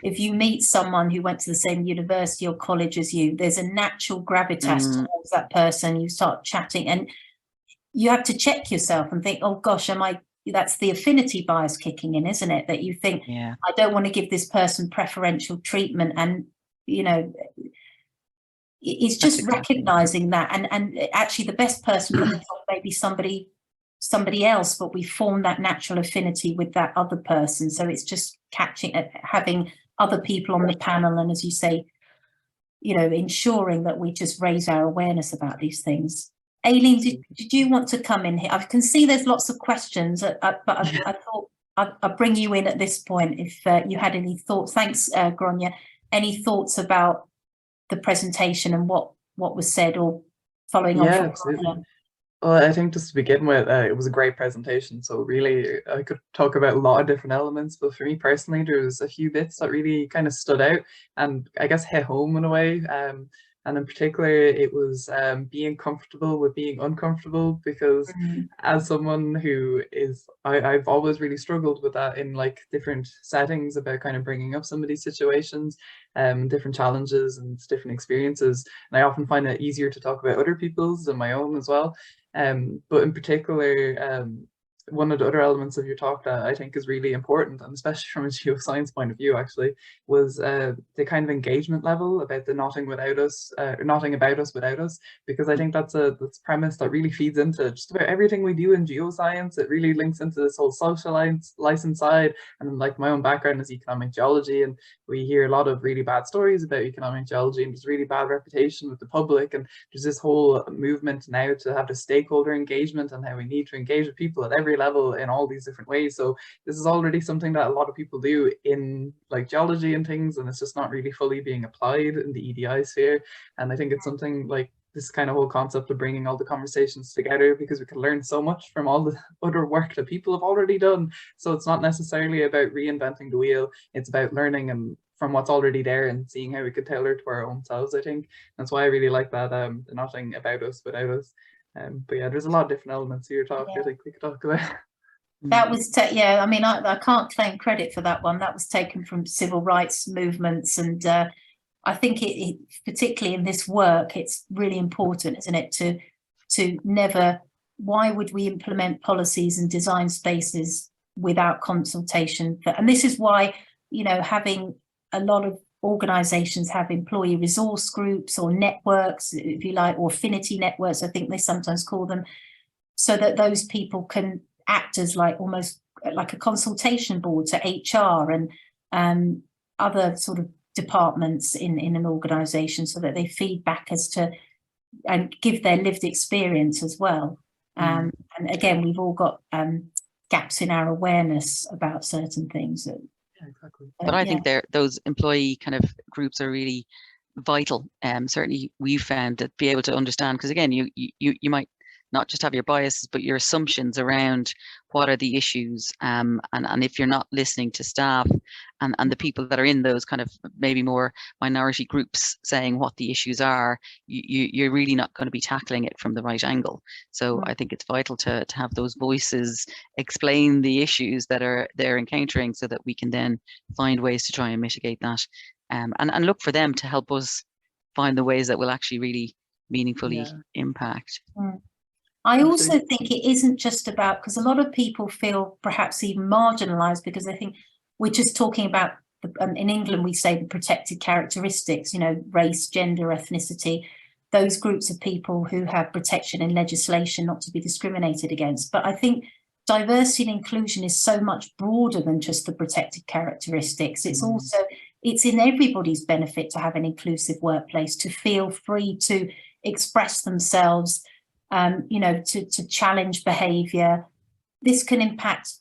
if you meet someone who went to the same university or college as you, there's a natural gravitas towards that person. You start chatting, and you have to check yourself and think, oh gosh, that's the affinity bias kicking in, isn't it? That you think, I don't want to give this person preferential treatment. And, you know, it's just recognizing that. And actually the best person for the job may be somebody else, but we form that natural affinity with that other person. So it's just having other people on the panel, and as you say, you know, ensuring that we just raise our awareness about these things. Aileen, did you want to come in here? I can see there's lots of questions, but I thought I'd bring you in at this point if you had any thoughts. Thanks, Gronya. Any thoughts about the presentation and what was said, or following on from absolutely. Well, I think just to begin with, it was a great presentation. So really, I could talk about a lot of different elements, but for me personally, there was a few bits that really kind of stood out and I guess hit home in a way. And in particular, it was being comfortable with being uncomfortable, because as someone who is, I've always really struggled with that in like different settings, about kind of bringing up some of these situations, different challenges and different experiences. And I often find it easier to talk about other people's than my own as well. But in particular, one of the other elements of your talk that I think is really important, and especially from a geoscience point of view actually, was the kind of engagement level about the nothing without us, or nothing about us without us, because I think that's a premise that really feeds into just about everything we do in geoscience. It really links into this whole social license side, and like my own background is economic geology, and we hear a lot of really bad stories about economic geology, and there's really bad reputation with the public, and there's this whole movement now to have the stakeholder engagement and how we need to engage with people at every level in all these different ways. So this is already something that a lot of people do in like geology and things, and it's just not really fully being applied in the EDI sphere. And I think it's something like this kind of whole concept of bringing all the conversations together, because we can learn so much from all the other work that people have already done. So it's not necessarily about reinventing the wheel, it's about learning and from what's already there and seeing how we could tailor to our own selves. I think that's why I really like that, the nothing about us without us. But yeah, there's a lot of different elements to your talk. I think we could talk about. That was I mean, I can't claim credit for that one. That was taken from civil rights movements, and I think it particularly in this work, it's really important, isn't it, to never, why would we implement policies and design spaces without consultation? And this is why, you know, having a lot of organizations have employee resource groups or networks, if you like, or affinity networks, I think they sometimes call them, so that those people can act as like almost like a consultation board to HR and other sort of departments in an organization, so that they feed back as to and give their lived experience as well. And again, we've all got gaps in our awareness about certain things. Exactly. But I think those employee kind of groups are really vital. Certainly we've found that be able to understand, because again, you might not just have your biases, but your assumptions around what are the issues. And if you're not listening to staff and the people that are in those kind of maybe more minority groups saying what the issues are, you're really not going to be tackling it from the right angle. So I think it's vital to have those voices explain the issues that they're encountering, so that we can then find ways to try and mitigate that, and look for them to help us find the ways that will actually really meaningfully impact. I also think it isn't just about, because a lot of people feel perhaps even marginalized because they think we're just talking about, in England we say the protected characteristics, you know, race, gender, ethnicity, those groups of people who have protection in legislation not to be discriminated against. But I think diversity and inclusion is so much broader than just the protected characteristics. It's also, it's in everybody's benefit to have an inclusive workplace, to feel free to express themselves, you know, to challenge behaviour. This can impact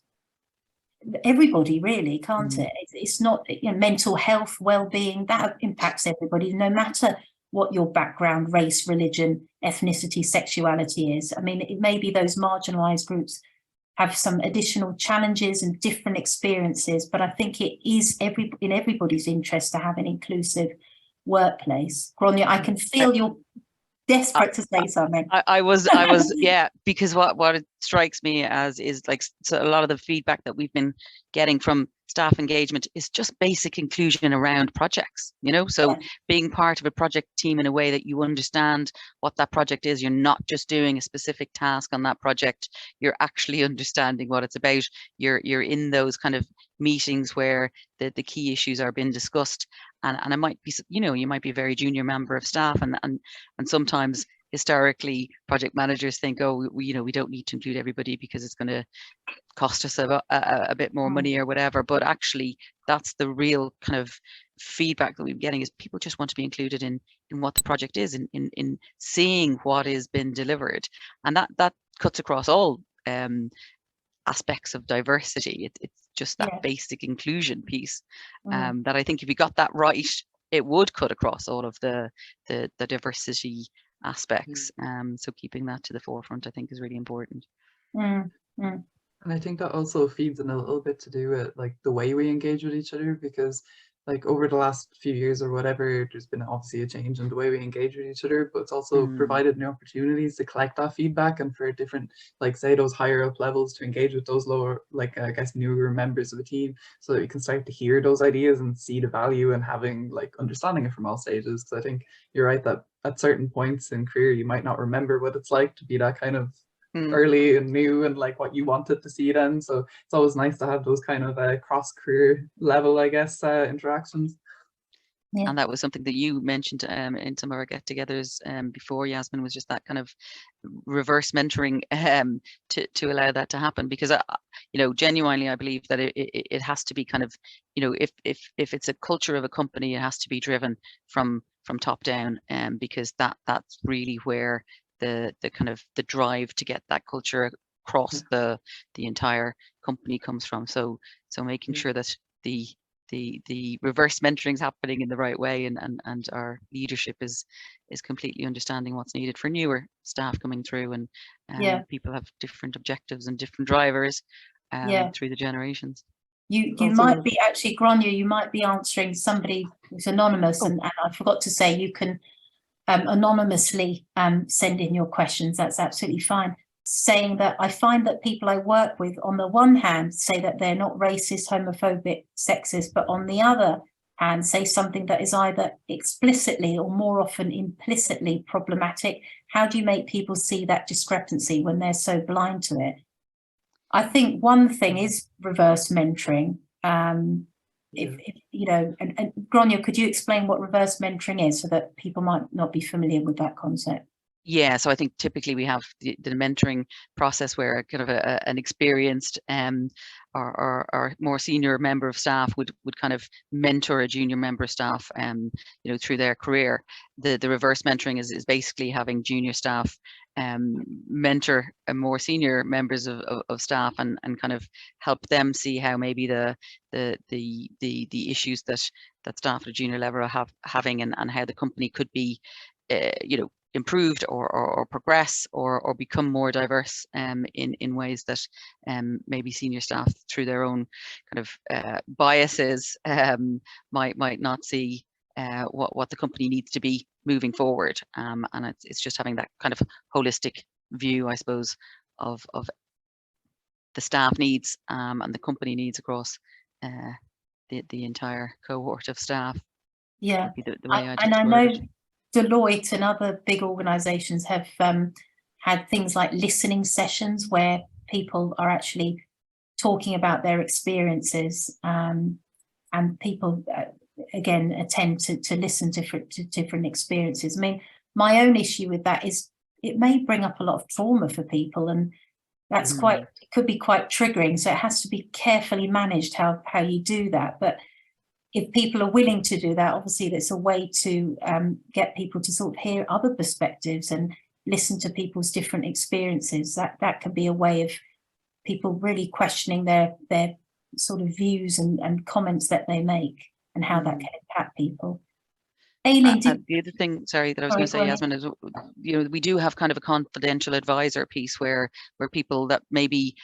everybody, really, can't it? It's not, you know, mental health, well-being, that impacts everybody, no matter what your background, race, religion, ethnicity, sexuality is. I mean, it may be those marginalised groups have some additional challenges and different experiences, but I think it is in everybody's interest to have an inclusive workplace. Gráinne, I can feel you're desperate to say something. I was yeah, because what it strikes me as is, like, so a lot of the feedback that we've been getting from staff engagement is just basic inclusion around projects, you know, so being part of a project team in a way that you understand what that project is. You're not just doing a specific task on that project, you're actually understanding what it's about. You're in those kind of meetings where the key issues are being discussed, and it might be, you know, you might be a very junior member of staff, and sometimes historically project managers think, oh, you know, we don't need to include everybody because it's going to cost us a bit more money or whatever. But actually, that's the real kind of feedback that we're getting, is people just want to be included in what the project is, in seeing what is being delivered, and that cuts across all aspects of diversity. It's just that basic inclusion piece, that I think if you got that right, it would cut across all of the diversity aspects. So keeping that to the forefront, I think, is really important. And I think that also feeds in a little bit to do with, like, the way we engage with each other, because, like, over the last few years or whatever, there's been obviously a change in the way we engage with each other, but it's also provided new opportunities to collect that feedback, and for different, like, say, those higher up levels to engage with those lower, like, I guess, newer members of the team, so that you can start to hear those ideas and see the value in having, like, understanding it from all stages. Because I think you're right that at certain points in career, you might not remember what it's like to be that kind of early and new, and like what you wanted to see then. So it's always nice to have those kind of cross career level, I guess, interactions. And that was something that you mentioned in some of our get-togethers before, Yasmin, was just that kind of reverse mentoring to allow that to happen. Because you know, genuinely, I believe that it has to be kind of, you know, if it's a culture of a company, it has to be driven from top down, because that's really where the kind of the drive to get that culture across the entire company comes from. So making sure that the reverse mentoring is happening in the right way, and our leadership is completely understanding what's needed for newer staff coming through, and people have different objectives and different drivers through the generations. You might be, actually, Gráinne, you might be answering somebody who's anonymous, and I forgot to say you can anonymously send in your questions. That's absolutely fine. Saying that I find that people I work with, on the one hand, say that they're not racist, homophobic, sexist, but on the other hand, say something that is either explicitly or more often implicitly problematic. How do you make people see that discrepancy when they're so blind to it? I think one thing is reverse mentoring. If you know, and Gráinne, could you explain what reverse mentoring is, so that people might not be familiar with that concept? Yeah, so I think typically we have the mentoring process where kind of an experienced or more senior member of staff would kind of mentor a junior member of staff, you know, through their career. The reverse mentoring is basically having junior staff mentor more senior members of staff, and kind of help them see how maybe the issues that staff at a junior level are having, and how the company could be you know, improved or progress or become more diverse in ways that maybe senior staff through their own kind of biases might not see what the company needs to be moving forward, and it's just having that kind of holistic view, I suppose, of the staff needs and the company needs across the entire cohort of staff. Yeah, the way and I know Deloitte and other big organisations have had things like listening sessions where people are actually talking about their experiences, and people again attend to listen to different experiences. I mean, my own issue with that is it may bring up a lot of trauma for people, and that's it could be quite triggering. So it has to be carefully managed how you do that. But if people are willing to do that, obviously that's a way to get people to sort of hear other perspectives and listen to people's different experiences. That can be a way of people really questioning their sort of views and comments that they make and how that can impact people. Aileen, the other thing, sorry, that I was going to say, Yasmin, is, you know, we do have kind of a confidential advisor piece where people that maybe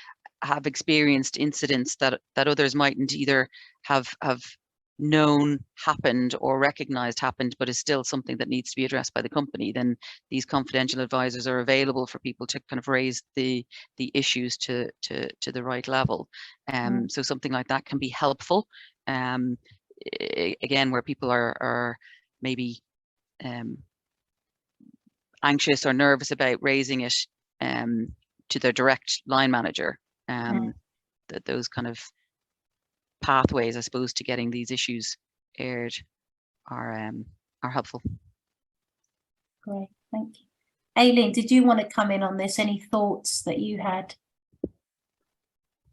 have experienced incidents that others mightn't either have known happened or recognized happened, but is still something that needs to be addressed by the company, then these confidential advisors are available for people to kind of raise the issues to the right level. So something like that can be helpful. Again, where people are maybe anxious or nervous about raising it to their direct line manager, that those kind of pathways, I suppose, to getting these issues aired are helpful. Great, thank you. Aileen, did you want to come in on this? Any thoughts that you had?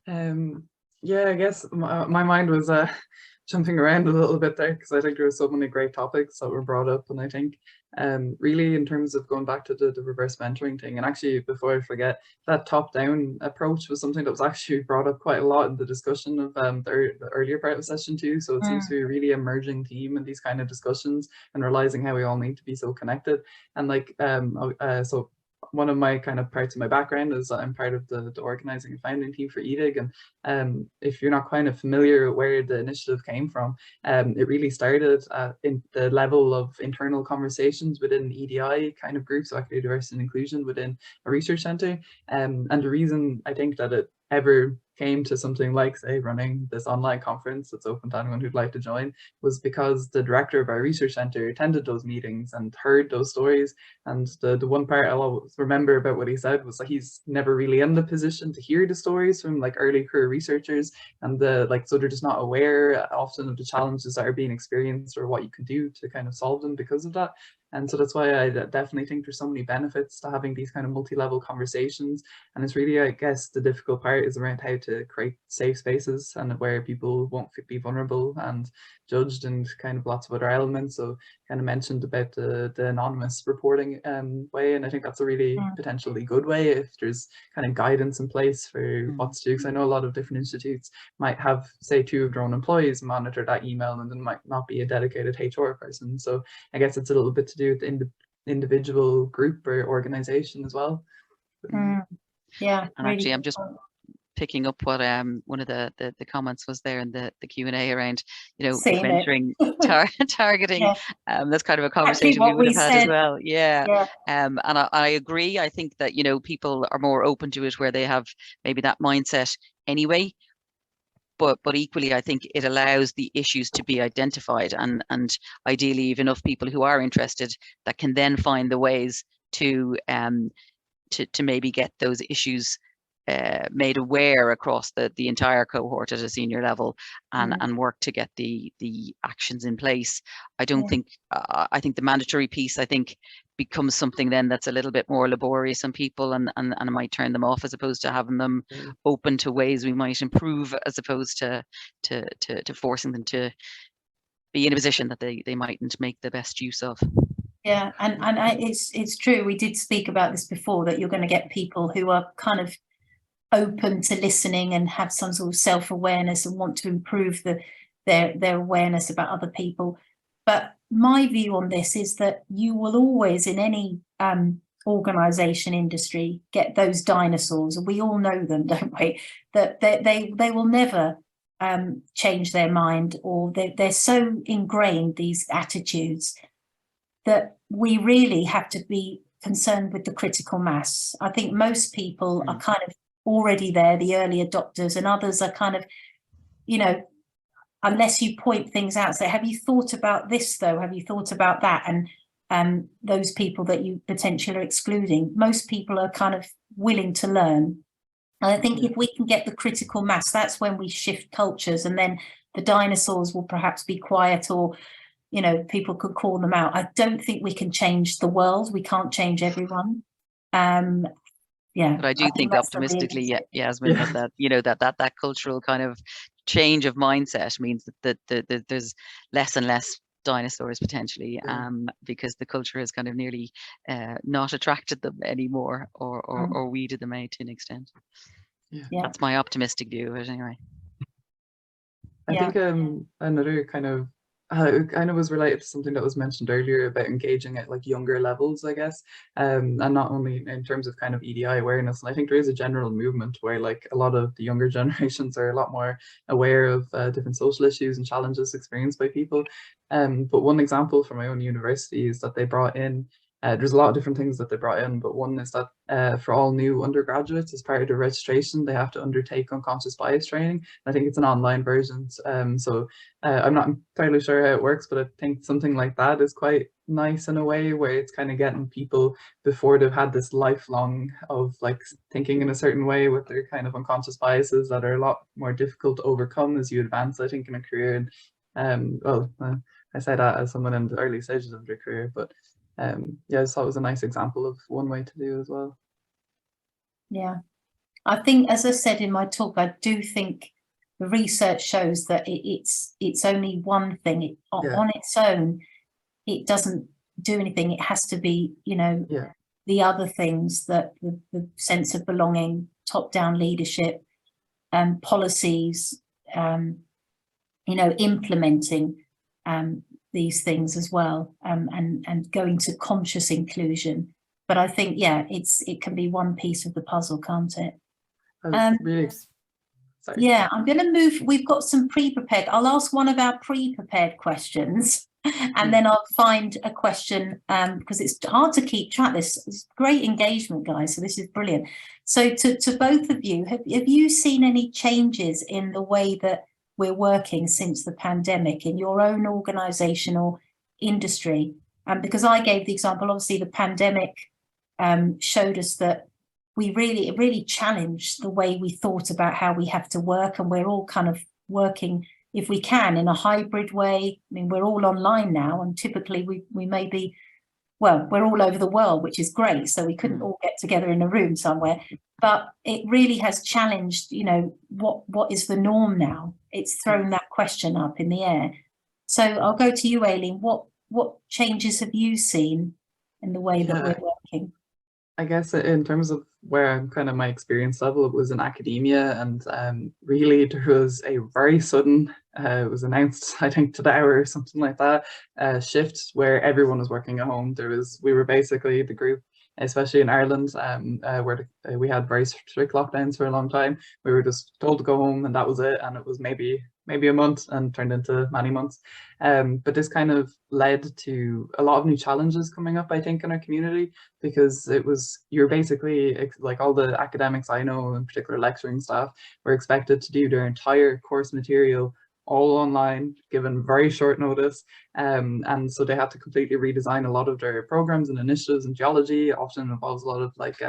Yeah, I guess my mind was jumping around a little bit there, because I think there were so many great topics that were brought up, and I think really in terms of going back to the reverse mentoring thing, and actually before I forget, that top-down approach was something that was actually brought up quite a lot in the discussion of the earlier part of session 2. So it seems to be a really emerging theme in these kind of discussions, and realizing how we all need to be so connected. And like so one of my kind of parts of my background is I'm part of the organizing and founding team for EDIG, and if you're not kind of familiar where the initiative came from, it really started in the level of internal conversations within EDI kind of groups, so equity, diversity and inclusion within a research centre. And the reason I think that it ever came to something like, say, running this online conference that's open to anyone who'd like to join, was because the director of our research centre attended those meetings and heard those stories. And the one part I'll always remember about what he said was that he's never really in the position to hear the stories from like early career researchers, and so they're just not aware often of the challenges that are being experienced or what you can do to kind of solve them because of that. And so that's why I definitely think there's so many benefits to having these kind of multi-level conversations. And it's really, I guess, the difficult part is around how to create safe spaces and where people won't be vulnerable and judged, and kind of lots of other elements. So kind of mentioned about the anonymous reporting way, and I think that's a really potentially good way if there's kind of guidance in place for what to do. Because I know a lot of different institutes might have, say, 2 of their own employees monitor that email, and then might not be a dedicated HR person. So I guess it's a little bit to do with the individual group or organization as well. Yeah, and really actually I'm just picking up what one of the comments was there in the Q&A around, you know, mentoring targeting. That's kind of a conversation we would have had as well. And I agree. I think that, you know, people are more open to it where they have maybe that mindset anyway. But equally, I think it allows the issues to be identified, and ideally even enough people who are interested that can then find the ways to maybe get those issues made aware across the entire cohort at a senior level, and work to get the actions in place. I don't think I think the mandatory piece, I think, becomes something then that's a little bit more laborious on people, and it might turn them off, as opposed to having them open to ways we might improve, as opposed to forcing them to be in a position that they mightn't make the best use of. Yeah, and it's true. We did speak about this before, that you're going to get people who are kind of open to listening and have some sort of self-awareness and want to improve their awareness about other people. But my view on this is that you will always, in any organization industry, get those dinosaurs, and we all know them, don't we? That they will never change their mind, or they're so ingrained, these attitudes, that we really have to be concerned with the critical mass. I think most people are kind of already there, the early adopters, and others are kind of, you know, unless you point things out, say, have you thought about this though? Have you thought about that? And those people that you potentially are excluding, most people are kind of willing to learn. And I think if we can get the critical mass, that's when we shift cultures, and then the dinosaurs will perhaps be quiet, or, you know, people could call them out. I don't think we can change the world. We can't change everyone. Yeah, but I do think optimistically, Yasmin, that you know, that cultural kind of change of mindset means that there's less and less dinosaurs potentially, because the culture has kind of nearly not attracted them anymore, or weeded them out to an extent. That's my optimistic view of it anyway. I think another kind of was related to something that was mentioned earlier about engaging at like younger levels, I guess, and not only in terms of kind of EDI awareness. And I think there is a general movement where like a lot of the younger generations are a lot more aware of different social issues and challenges experienced by people. But one example from my own university is that they brought in, there's a lot of different things that they brought in, but one is that for all new undergraduates, as part of the registration, they have to undertake unconscious bias training. I think it's an online version, so I'm not entirely sure how it works, but I think something like that is quite nice in a way, where it's kind of getting people, before they've had this lifelong of like thinking in a certain way with their kind of unconscious biases that are a lot more difficult to overcome as you advance, I think, in a career. And I say that as someone in the early stages of their career, but yeah, I just thought it was a nice example of one way to do as well. Yeah, I think, as I said in my talk, I do think the research shows that it's only one thing. On its own, it doesn't do anything. It has to be, you know, the other things, that the sense of belonging, top-down leadership, policies, you know, implementing these things as well, and going to conscious inclusion. But I think, it can be one piece of the puzzle, can't it? Really, sorry. Yeah, I'm going to move. We've got some pre-prepared. I'll ask one of our pre-prepared questions, and then I'll find a question, because it's hard to keep track. This great engagement, guys. So this is brilliant. So to both of you, have you seen any changes in the way that we're working since the pandemic in your own organisation or industry? Because I gave the example, obviously the pandemic showed us that it really challenged the way we thought about how we have to work, and we're all kind of working, if we can, in a hybrid way. I mean, we're all online now, and typically we may be, well, we're all over the world, which is great, so we couldn't all get together in a room somewhere, but it really has challenged, you know, what is the norm now. It's thrown that question up in the air. So I'll go to you, Aileen. What changes have you seen in the way that we're working? I guess in terms of where kind of my experience level, it was in academia, and really there was a very sudden, it was announced I think to the hour or something like that, shift where everyone was working at home. We were basically the group, especially in Ireland, where we had very strict lockdowns for a long time. We were just told to go home, and that was it. And it was maybe a month and turned into many months. But this kind of led to a lot of new challenges coming up, I think, in our community, because you're basically, like, all the academics I know, in particular lecturing staff, were expected to do their entire course material all online, given very short notice, and so they had to completely redesign a lot of their programs and initiatives. And geology often involves a lot of like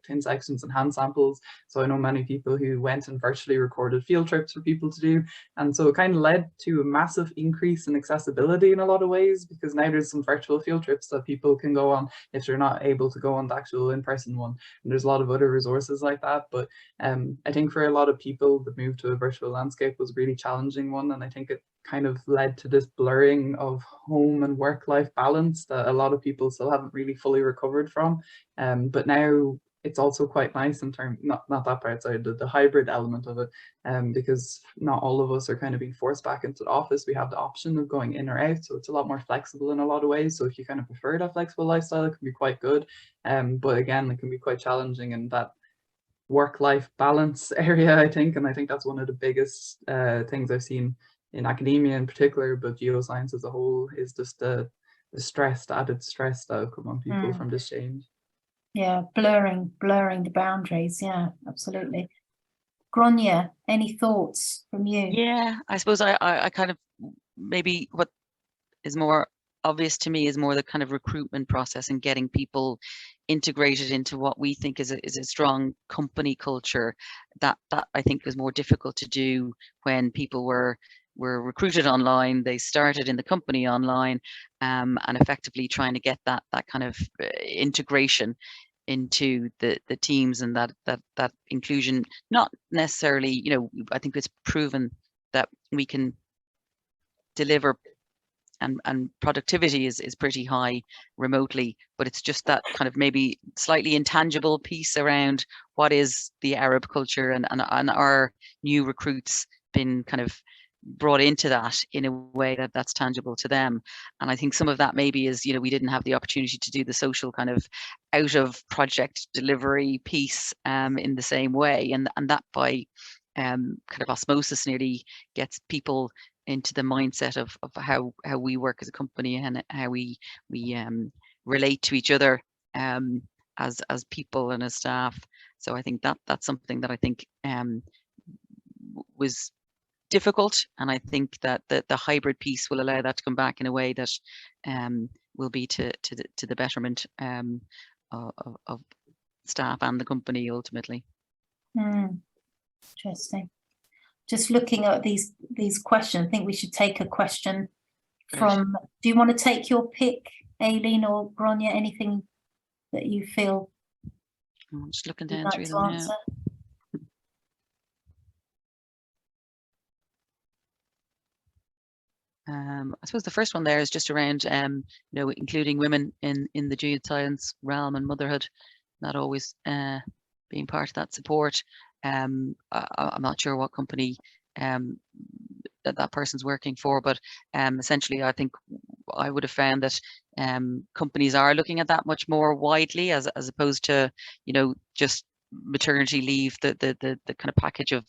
tin sections and hand samples, so I know many people who went and virtually recorded field trips for people to do, and so it kind of led to a massive increase in accessibility in a lot of ways, because now there's some virtual field trips that people can go on if they're not able to go on the actual in-person one, and there's a lot of other resources like that. But I think for a lot of people, the move to a virtual landscape was a really challenging one, and I think it kind of led to this blurring of home and work-life balance that a lot of people still haven't really fully recovered from. But now it's also quite nice in terms, not that part, sorry, the hybrid element of it, because not all of us are kind of being forced back into the office. We have the option of going in or out, so it's a lot more flexible in a lot of ways. So if you kind of prefer that flexible lifestyle, it can be quite good. But again, it can be quite challenging in that work-life balance area, I think. And I think that's one of the biggest things I've seen in academia in particular, but geoscience as a whole, is just the stress, the added stress that will come on people from this change. Yeah, blurring the boundaries. Yeah, absolutely. Gronya, any thoughts from you? Yeah, I suppose I kind of, maybe what is more obvious to me is more the kind of recruitment process and getting people integrated into what we think is a strong company culture. That I think was more difficult to do when people were recruited online. They started in the company online, and effectively trying to get that kind of integration into the teams, and that inclusion. Not necessarily, you know, I think it's proven that we can deliver and productivity is pretty high remotely, but it's just that kind of maybe slightly intangible piece around what is the Arab culture, and our new recruits been kind of brought into that in a way that's tangible to them. And I think some of that maybe is, you know, we didn't have the opportunity to do the social kind of out of project delivery piece in the same way, and that by kind of osmosis nearly gets people into the mindset of how we work as a company, and how we relate to each other as people and as staff. So I think that's something that I think was difficult, and I think that the hybrid piece will allow that to come back in a way that will be to the betterment of staff and the company ultimately. Interesting. Just looking at these questions, I think we should take a question from. Do you want to take your pick, Aileen or Gronya? Anything that you feel? I'm just looking down through them now. I suppose the first one there is just around, you know, including women in the geoscience realm and motherhood, not always being part of that support. I'm not sure what company that person's working for, but essentially I think I would have found that companies are looking at that much more widely, as opposed to, you know, just maternity leave, the kind of package of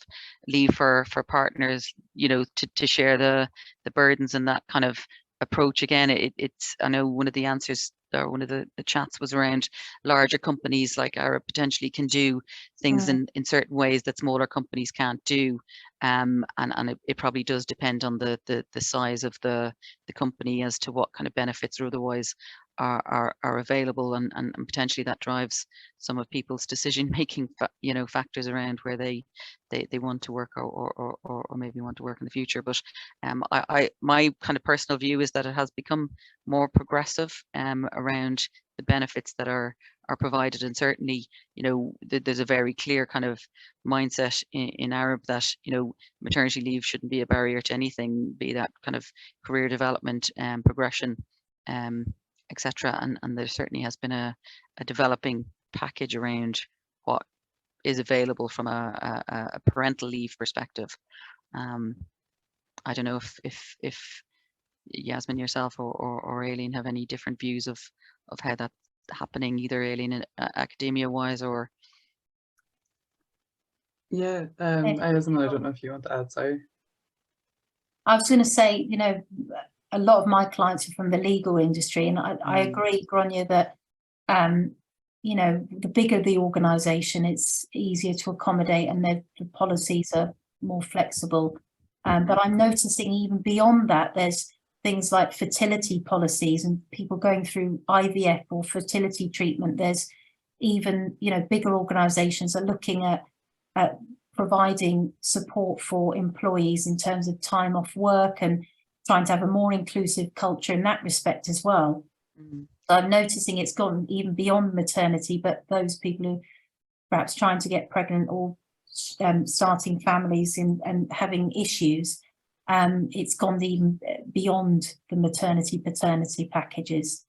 leave for partners, you know, to share the burdens, and that kind of approach. Again, it's, I know one of the answers, or one of the chats was around larger companies like Arab potentially can do things in certain ways that smaller companies can't do, and it probably does depend on the size of the company as to what kind of benefits or otherwise are available, and potentially that drives some of people's decision making, you know, factors around where they want to work, or maybe want to work in the future. But my kind of personal view is that it has become more progressive around the benefits that are provided, and certainly, you know, there's a very clear kind of mindset in Arab that, you know, maternity leave shouldn't be a barrier to anything, be that kind of career development and progression, etc. And there certainly has been a developing package around what is available from a parental leave perspective. I don't know if Yasmin, yourself or Aileen have any different views of how that's happening, either Aileen academia wise or. Yeah, I don't know if you want to add, sorry. I was going to say, you know, a lot of my clients are from the legal industry, and I agree, Gronya, that you know, the bigger the organisation, it's easier to accommodate, and the policies are more flexible. But I'm noticing even beyond that, there's things like fertility policies and people going through IVF or fertility treatment. There's even, you know, bigger organisations are looking at providing support for employees in terms of time off work, and trying to have a more inclusive culture in that respect as well. So I'm noticing it's gone even beyond maternity, but those people who perhaps trying to get pregnant or starting families and having issues, it's gone even beyond the maternity paternity packages.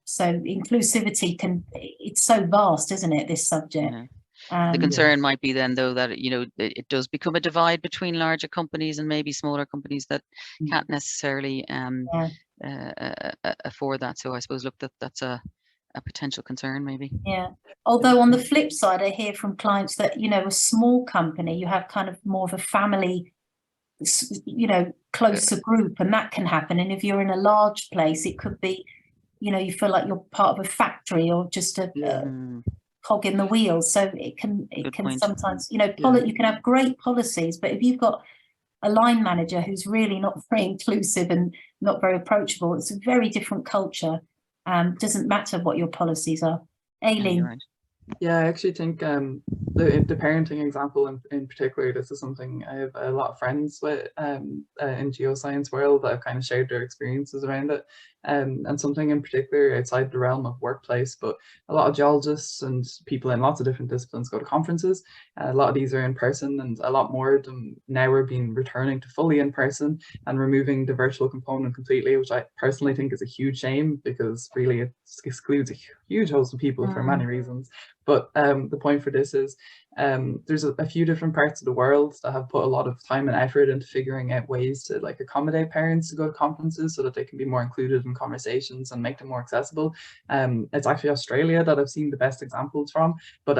So inclusivity it's so vast, isn't it, this subject? The concern might be then, though, that it does become a divide between larger companies and maybe smaller companies that can't necessarily afford that. So I suppose, look, that's a potential concern, maybe. Yeah. Although on the flip side, I hear from clients that, a small company, you have kind of more of a family, closer group, and that can happen. And if you're in a large place, it could be, you feel like you're part of a factory or just a cog in the wheel. So it can sometimes, you can have great policies, but if you've got a line manager who's really not very inclusive and not very approachable, it's a very different culture. Doesn't matter what your policies are. Aileen. Right. Yeah, I actually think the parenting example in particular, this is something I have a lot of friends with in geoscience world that have kind of shared their experiences around it. And something in particular outside the realm of workplace, but a lot of geologists and people in lots of different disciplines go to conferences. A lot of these are in person, and a lot more of them now are being returning to fully in person and removing the virtual component completely, which I personally think is a huge shame, because really it excludes a huge host of people for many reasons. But the point for this is there's a few different parts of the world that have put a lot of time and effort into figuring out ways to accommodate parents to go to conferences so that they can be more included in conversations and make them more accessible. It's actually Australia that I've seen the best examples from, but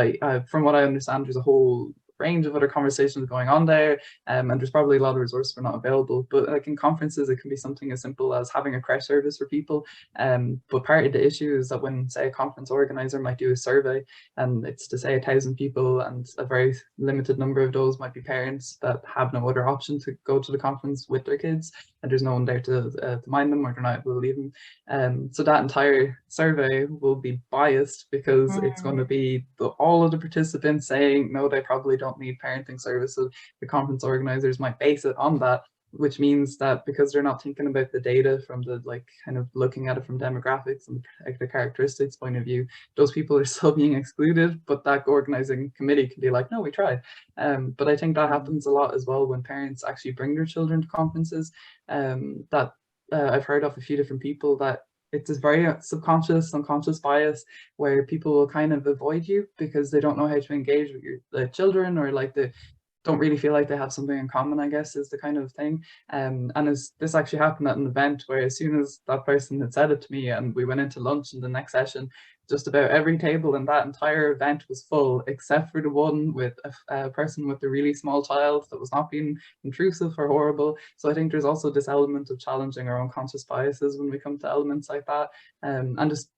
from what I understand, there's a whole range of other conversations going on there, and there's probably a lot of resources that are not available. But in conferences, it can be something as simple as having a crash service for people. But part of the issue is that when, say, a conference organizer might do a survey, and it's to say 1,000 people, and a very limited number of those might be parents that have no other option to go to the conference with their kids, and there's no one there to mind them, or they're not able to leave them. So that entire survey will be biased, because it's going to be all of the participants saying no, they probably don't need parenting services. The conference organizers might base it on that, which means that because they're not thinking about the data from the kind of looking at it from demographics and the characteristics point of view, those people are still being excluded. But that organizing committee can be like, no, we tried. But I think that happens a lot as well when parents actually bring their children to conferences. That I've heard of a few different people that it's a very unconscious bias where people will kind of avoid you because they don't know how to engage with your children, or they don't really feel like they have something in common, I guess, is the kind of thing. And this actually happened at an event where as soon as that person had said it to me and we went into lunch in the next session, just about every table in that entire event was full, except for the one with a person with a really small child that was not being intrusive or horrible. So I think there's also this element of challenging our unconscious biases when we come to elements like that, and just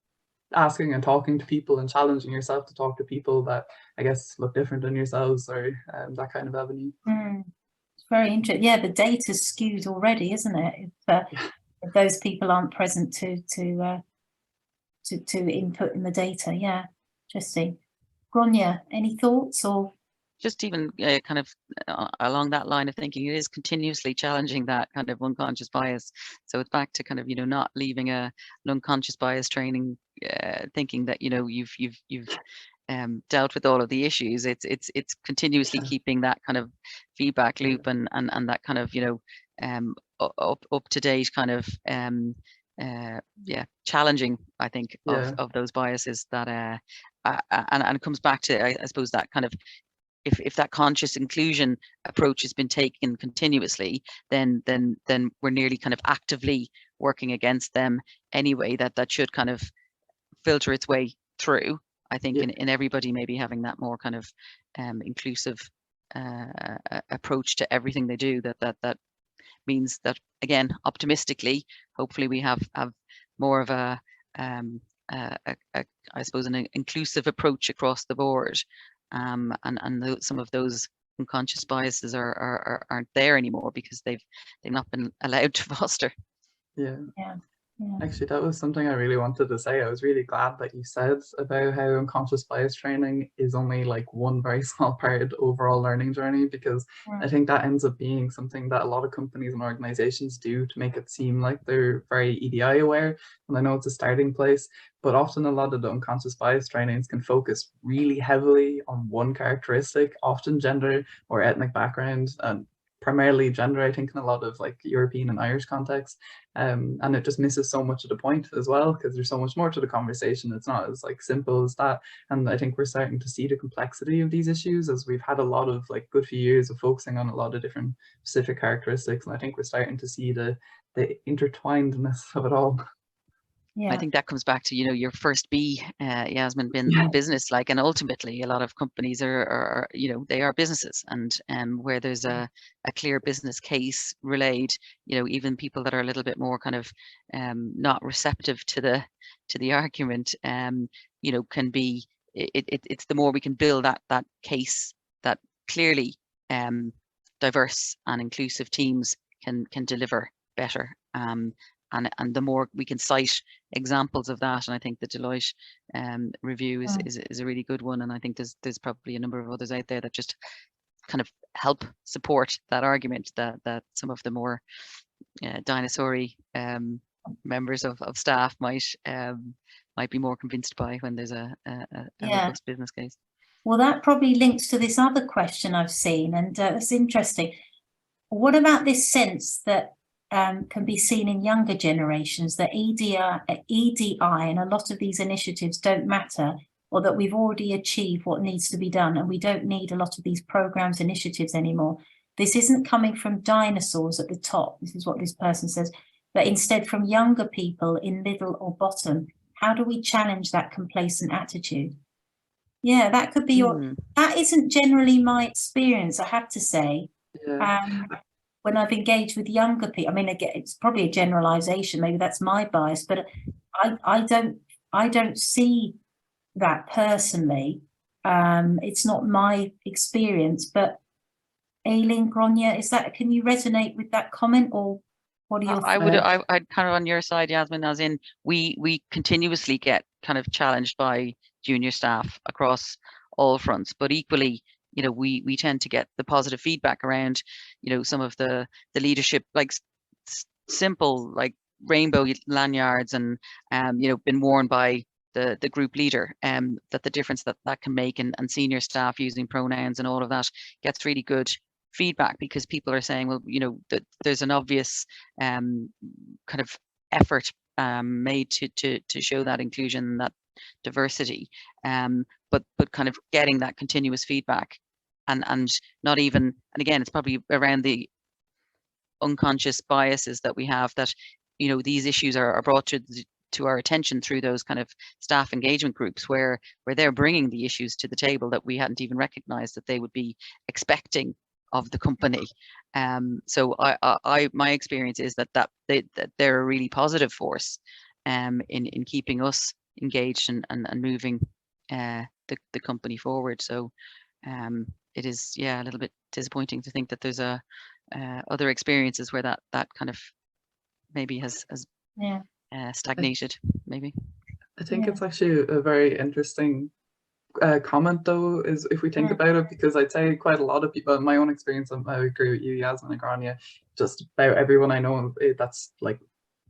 asking and talking to people and challenging yourself to talk to people that I guess look different than yourselves, or that kind of avenue. It's very interesting. Yeah, the data's skewed already, isn't it? If those people aren't present to input in the data. Yeah, interesting. Gronya, any thoughts? Or just even kind of along that line of thinking, it is continuously challenging that kind of unconscious bias. So it's back to kind of not leaving an unconscious bias training, thinking that you've dealt with all of the issues. It's continuously keeping that kind of feedback loop and that kind of up to date kind of challenging, I think, of those biases that and it comes back to I suppose that kind of if that conscious inclusion approach has been taken continuously, then we're nearly kind of actively working against them anyway. That should kind of filter its way through, I think, in everybody maybe having that more kind of inclusive approach to everything they do. That means that, again, optimistically, hopefully we have more of a I suppose an inclusive approach across the board, and some of those unconscious biases aren't there anymore because they've not been allowed to foster. Yeah. Actually, that was something I really wanted to say. I was really glad that you said about how unconscious bias training is only one very small part of the overall learning journey, because I think that ends up being something that a lot of companies and organizations do to make it seem like they're very EDI aware. And I know it's a starting place, but often a lot of the unconscious bias trainings can focus really heavily on one characteristic, often gender or ethnic background. And primarily gender, I think, in a lot of like European and Irish contexts, and it just misses so much of the point as well, because there's so much more to the conversation. It's not as like simple as that, and I think we're starting to see the complexity of these issues as we've had a lot of like good few years of focusing on a lot of different specific characteristics, and I think we're starting to see the intertwinedness of it all. Yeah. I think that comes back to, you know, your first B, Yasmin, been business like, and ultimately a lot of companies are, you know, they are businesses, and where there's a clear business case relayed, you know, even people that are a little bit more kind of not receptive to the argument, you know, can be, it's the more we can build that case that clearly diverse and inclusive teams can deliver better. And the more we can cite examples of that, and I think the Deloitte review is a really good one, and I think there's probably a number of others out there that just kind of help support that argument that some of the more dinosaur-y members of staff might be more convinced by when there's a robust business case. Well, that probably links to this other question I've seen, and it's interesting. What about this sense that can be seen in younger generations, that EDI and a lot of these initiatives don't matter, or that we've already achieved what needs to be done and we don't need a lot of these programs, initiatives anymore? This isn't coming from dinosaurs at the top, this is what this person says, but instead from younger people in middle or bottom. How do we challenge that complacent attitude? Yeah, that could be your, that isn't generally my experience, I have to say. When I've engaged with younger people, I mean, again, it's probably a generalization, maybe that's my bias, but I don't see that personally. It's not my experience, but Aileen, Gronya, is that, can you resonate with that comment, or what are your thoughts? I'd kind of on your side, Yasmin, as in we continuously get kind of challenged by junior staff across all fronts, but equally, you know, we tend to get the positive feedback around, you know, some of the leadership, like simple like rainbow lanyards and you know, been worn by the group leader, that the difference that can make, and senior staff using pronouns and all of that gets really good feedback, because people are saying, well, you know, that there's an obvious kind of effort made to show that inclusion, that diversity, but kind of getting that continuous feedback, and not even, and again, it's probably around the unconscious biases that we have, that, you know, these issues are brought to our attention through those kind of staff engagement groups where they're bringing the issues to the table that we hadn't even recognized that they would be expecting of the company. So my experience is that they're a really positive force in keeping us engaged and moving the company forward. So it is, yeah, a little bit disappointing to think that there's other experiences where that kind of maybe has stagnated, maybe. I think it's actually a very interesting comment, though, is if we think about it, because I'd say quite a lot of people, in my own experience, I agree with you, Yasmin and Grania, just about everyone I know that's like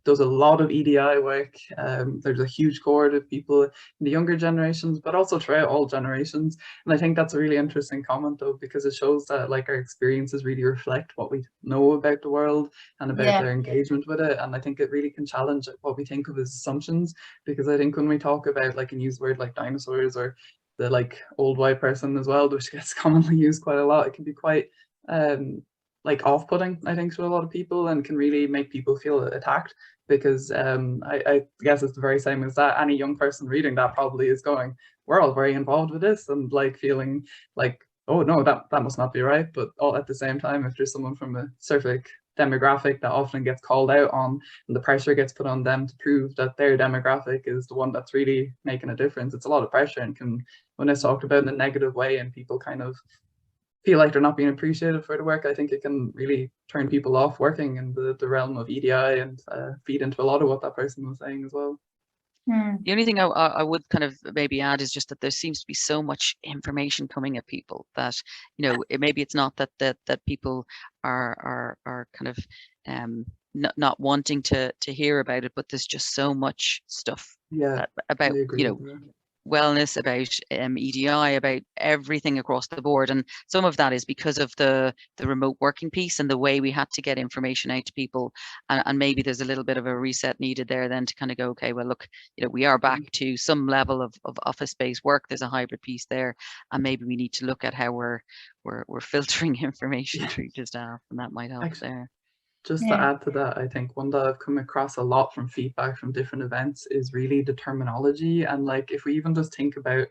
does a lot of EDI work. There's a huge cohort of people in the younger generations, but also throughout all generations. And I think that's a really interesting comment, though, because it shows that like our experiences really reflect what we know about the world and about their engagement with it. And I think it really can challenge what we think of as assumptions, because I think when we talk about, like, and use word like dinosaurs or the like old white person as well, which gets commonly used quite a lot, it can be quite like off-putting, I think, to a lot of people, and can really make people feel attacked, because I guess it's the very same as that. Any young person reading that probably is going, we're all very involved with this, and like feeling like, oh no, that must not be right. But all at the same time, if there's someone from a specific demographic that often gets called out on, and the pressure gets put on them to prove that their demographic is the one that's really making a difference, it's a lot of pressure, and can, when it's talked about in a negative way and people kind of feel like they're not being appreciated for the work, I think it can really turn people off working in the realm of EDI, and feed into a lot of what that person was saying as well. The only thing I would kind of maybe add is just that there seems to be so much information coming at people that, you know, maybe it's not that people are kind of not wanting to hear about it, but there's just so much stuff about, you know, wellness, about EDI, about everything across the board. And some of that is because of the remote working piece and the way we had to get information out to people. And maybe there's a little bit of a reset needed there then to kind of go, okay, well, look, we are back to some level of office-based work. There's a hybrid piece there, and maybe we need to look at how we're filtering information through to staff, and that might help there. Just to add to that, I think one that I've come across a lot from feedback from different events is really the terminology. And like, if we even just think about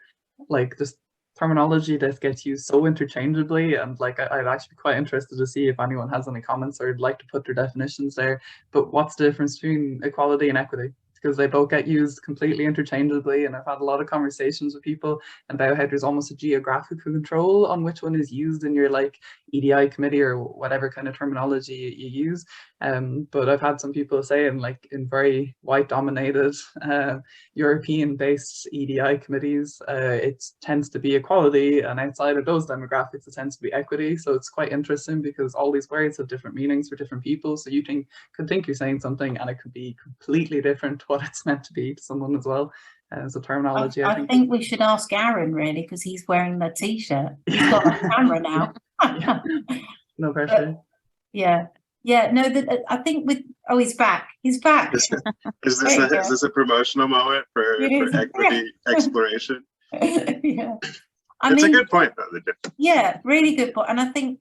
like this terminology that gets used so interchangeably, and like I'd actually be quite interested to see if anyone has any comments or would like to put their definitions there. But what's the difference between equality and equity? Because they both get used completely interchangeably, and I've had a lot of conversations with people about how there's almost a geographical control on which one is used in your like EDI committee or whatever kind of terminology you use. But I've had some people saying, like, in very white dominated European based EDI committees, it tends to be equality, and outside of those demographics it tends to be equity. So it's quite interesting because all these words have different meanings for different people. So you could think you're saying something and it could be completely different to what it's meant to be to someone as well. So terminology, I think we should ask Aaron, really, because he's wearing the t-shirt. He's got a camera now. No pressure. I think with he's back. Is this a promotional moment for equity exploration? I mean, a good point though. Yeah, really good point. And I think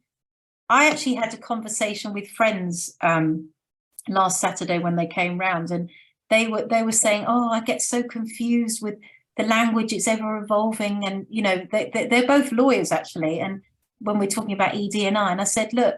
I actually had a conversation with friends last Saturday when they came round, and they were saying, oh, I get so confused with the language, it's ever evolving. And they're both lawyers actually, and when we're talking about ED&I, and I said, look,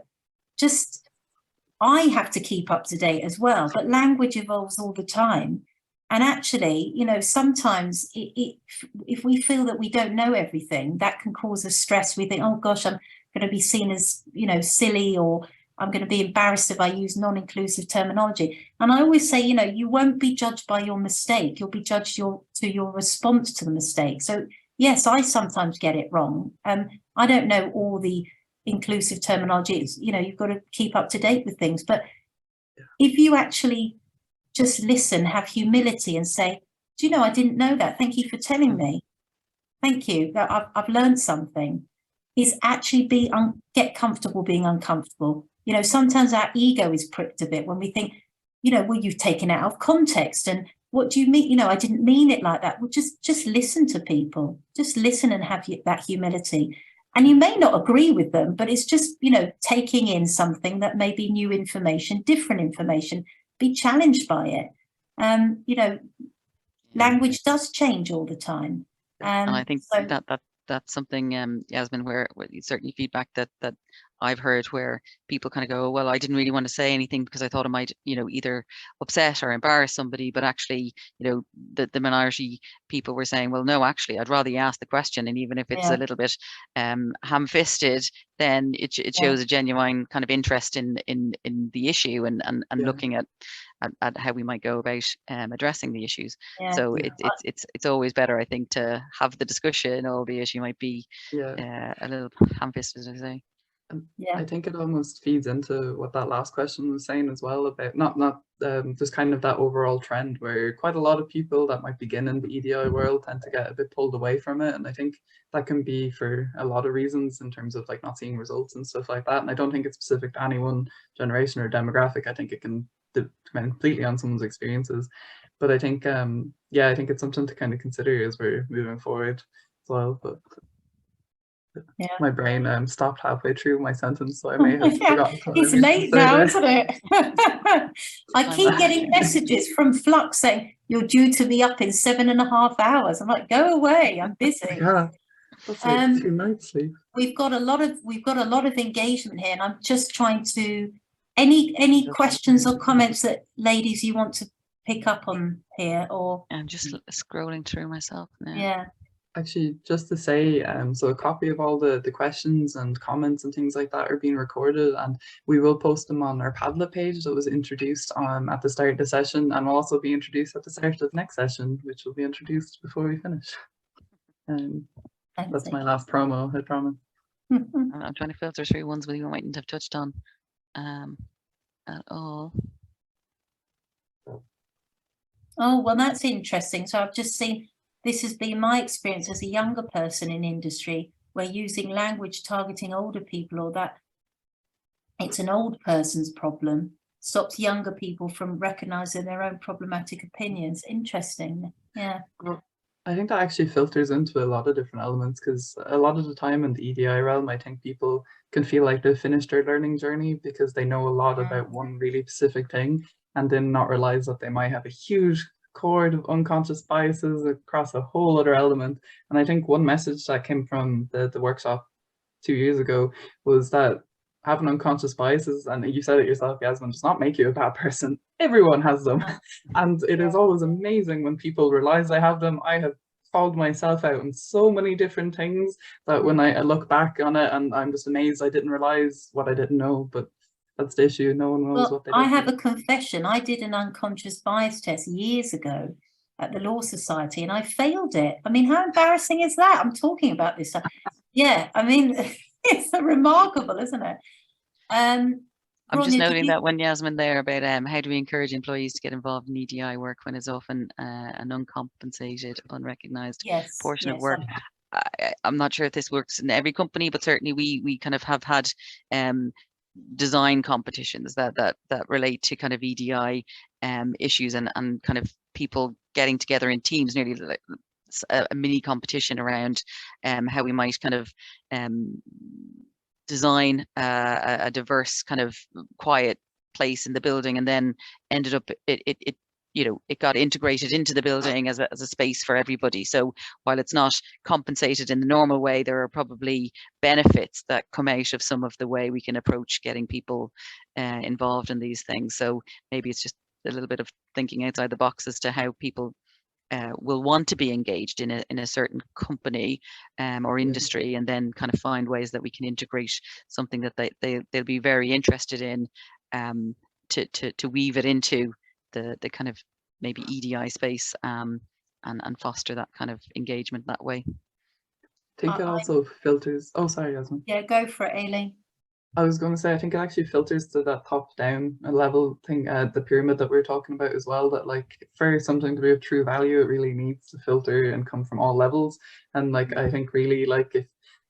I have to keep up to date as well, but language evolves all the time. And actually, sometimes if we feel that we don't know everything, that can cause us stress. We think, oh gosh, I'm going to be seen as silly, or I'm going to be embarrassed if I use non-inclusive terminology. And I always say, you won't be judged by your mistake. You'll be judged to your response to the mistake. So yes, I sometimes get it wrong. I don't know all the inclusive terminology. You've got to keep up to date with things. But if you actually just listen, have humility and say, do you know, I didn't know that. Thank you for telling me. Thank you. I've learned something. Is actually get comfortable being uncomfortable. Sometimes our ego is pricked a bit when we think, well, you've taken it out of context. And what do you mean? I didn't mean it like that. Well, just listen to people. Just listen and have that humility. And you may not agree with them, but it's just, taking in something that may be new information, different information, be challenged by it. Language does change all the time. And I think that's something, Yasmin, where certainly feedback that I've heard where people kind of go, well, I didn't really want to say anything because I thought it might, either upset or embarrass somebody. But actually, the minority people were saying, well, no, actually, I'd rather you ask the question. And even if it's a little bit ham-fisted, then it shows a genuine kind of interest in the issue and looking at how we might go about addressing the issues. So it's always better, I think, to have the discussion, albeit you might be a little ham-fisted, as I say. I think it almost feeds into what that last question was saying as well, about not just kind of that overall trend where quite a lot of people that might begin in the EDI world tend to get a bit pulled away from it. And I think that can be for a lot of reasons in terms of like not seeing results and stuff like that. And I don't think it's specific to any one generation or demographic. I think it can depend completely on someone's experiences. But I think, I think it's something to kind of consider as we're moving forward as well. But my brain stopped halfway through my sentence, so I may have forgotten. It's late now, isn't it? I keep getting messages from Flux saying you're due to be up in 7.5 hours. I'm like, go away, I'm busy. Yeah, that's like 2 nights sleep. We've got a lot of engagement here, and I'm just trying to. Any questions or comments that ladies you want to pick up on here, or? I'm just scrolling through myself now. Yeah. Actually, just to say, so a copy of all the questions and comments and things like that are being recorded, and we will post them on our Padlet page that was introduced at the start of the session, and will also be introduced at the start of the next session, which will be introduced before we finish. That's my last promo, I promise. I'm trying to filter through ones we mightn't have touched on at all. Oh, well, that's interesting. So I've just seen this has been my experience as a younger person in industry, where using language targeting older people, or that it's an old person's problem, stops younger people from recognizing their own problematic opinions. Interesting. Yeah. Well, I think that actually filters into a lot of different elements, because a lot of the time in the EDI realm, I think people can feel like they've finished their learning journey because they know a lot about one really specific thing, and then not realize that they might have a huge cord of unconscious biases across a whole other element. And I think one message that came from the workshop 2 years ago was that having unconscious biases, and you said it yourself, Yasmin, does not make you a bad person. Everyone has them. And it is always amazing when people realize they have them. I have called myself out in so many different things that when I look back on it, and I'm just amazed I didn't realize what I didn't know. But that's the issue. No one knows what they don't I have know. a confession. I did an unconscious bias test years ago at the Law Society, and I failed it. I mean, how embarrassing is that? I'm talking about this. Yeah, I mean, it's remarkable, isn't it? I'm just noting that one, Yasmin, there about how do we encourage employees to get involved in EDI work when it's often an uncompensated, unrecognised portion of work. I'm not sure if this works in every company, but certainly we kind of have had design competitions that relate to kind of EDI issues, and kind of people getting together in teams, nearly like a mini competition around how we might kind of design a diverse kind of quiet place in the building, and then ended up it got integrated into the building as a space for everybody. So while it's not compensated in the normal way, there are probably benefits that come out of some of the way we can approach getting people involved in these things. So maybe it's just a little bit of thinking outside the box as to how people will want to be engaged in a certain company or industry, and then kind of find ways that we can integrate something that they'll be very interested in, to weave it into the kind of maybe EDI space, and foster that kind of engagement that way. I think it also filters. Oh, sorry, Yasmin. Yeah, go for it, Aileen. I was going to say, I think it actually filters to that top-down level thing, the pyramid that we were talking about as well, that like for something to be of true value, it really needs to filter and come from all levels. And like, I think really like if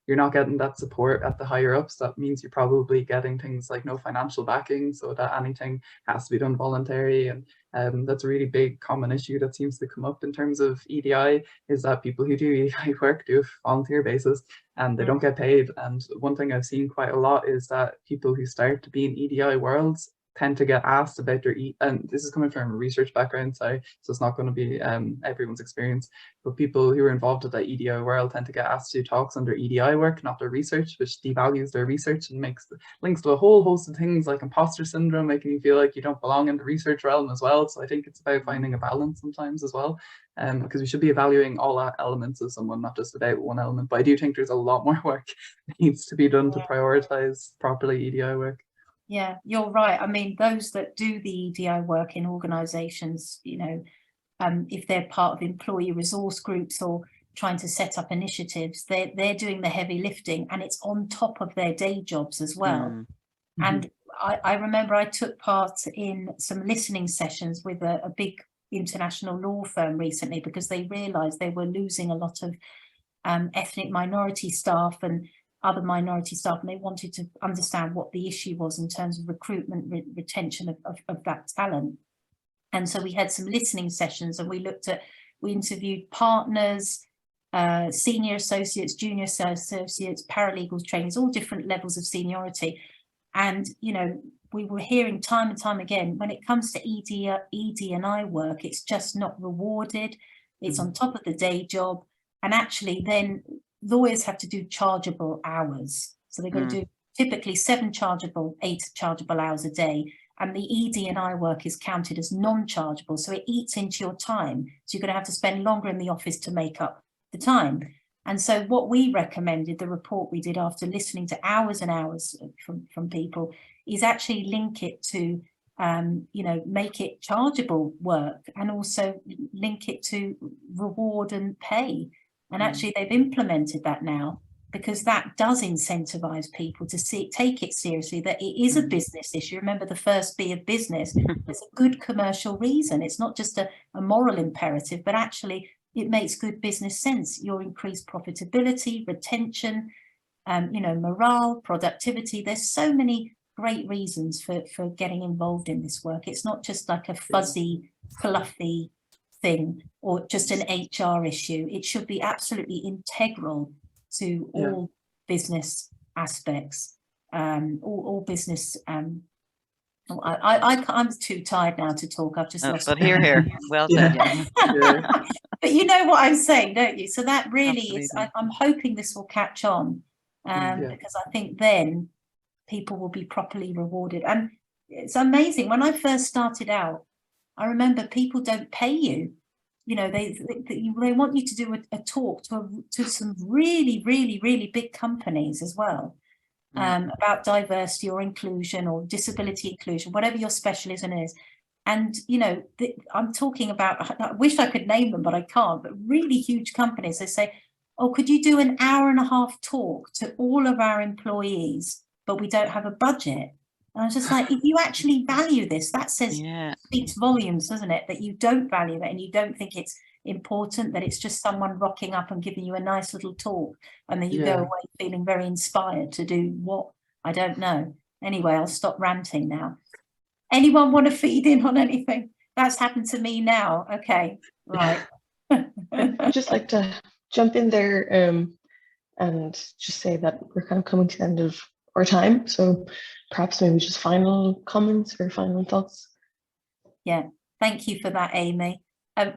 you're not getting that support at the higher ups, that means you're probably getting things like no financial backing, so that anything has to be done voluntary. And that's a really big common issue that seems to come up in terms of EDI, is that people who do EDI work do a volunteer basis and they don't get paid. And one thing I've seen quite a lot is that people who start to be in EDI worlds tend to get asked about their and this is coming from a research background, sorry, so it's not going to be everyone's experience, but people who are involved with that EDI world tend to get asked to do talks on their EDI work, not their research, which devalues their research and makes links to a whole host of things like imposter syndrome, making you feel like you don't belong in the research realm as well. So I think it's about finding a balance sometimes as well, because we should be evaluating all elements of someone, not just about one element. But I do think there's a lot more work that needs to be done to prioritize properly EDI work. Yeah, you're right. I mean, those that do the EDI work in organizations, you know, if they're part of employee resource groups or trying to set up initiatives, they're doing the heavy lifting, and it's on top of their day jobs as well. Mm-hmm. And I remember I took part in some listening sessions with a big international law firm recently, because they realized they were losing a lot of ethnic minority staff and other minority staff, and they wanted to understand what the issue was in terms of recruitment, retention of that talent. And so we had some listening sessions, and we interviewed partners, senior associates, junior associates, paralegals, trainees, all different levels of seniority. And, you know, we were hearing time and time again, when it comes to ED&I work, it's just not rewarded. It's on top of the day job. And actually then lawyers have to do chargeable hours. So they've got to do typically 7 chargeable, 8 chargeable hours a day. And the ED&I work is counted as non-chargeable. So it eats into your time. So you're going to have to spend longer in the office to make up the time. And so what we recommended, the report we did after listening to hours and hours from people, is actually link it to, you know, make it chargeable work, and also link it to reward and pay. And actually they've implemented that now, because that does incentivize people to take it seriously, that it is a business issue. Remember the first B of business, it's a good commercial reason. It's not just a moral imperative, but actually it makes good business sense. Your increased profitability, retention, you know, morale, productivity. There's so many great reasons for getting involved in this work. It's not just like a fuzzy, fluffy thing or just an HR issue. It should be absolutely integral to all business aspects, all business. I'm too tired now to talk. I've just lost. But here. Well said. Yeah. But you know what I'm saying, don't you? So that really is. I'm hoping this will catch on, because I think then people will be properly rewarded. And it's amazing. When I first started out, I remember people don't pay you. You know, they want you to do a talk to some really, really, really big companies as well, about diversity or inclusion or disability inclusion, whatever your specialism is. And, you know, I'm talking about, I wish I could name them, but I can't, but really huge companies, they say, oh, could you do an hour-and-a-half talk to all of our employees, but we don't have a budget? And I was just like, if you actually value this, that says, speaks volumes, doesn't it? That you don't value it and you don't think it's important, that it's just someone rocking up and giving you a nice little talk. And then you go away feeling very inspired to do what? I don't know. Anyway, I'll stop ranting now. Anyone want to feed in on anything? That's happened to me now. Okay, right. I'd just like to jump in there and just say that we're kind of coming to the end of our time. So perhaps maybe just final comments or final thoughts. Yeah, thank you for that, Amy.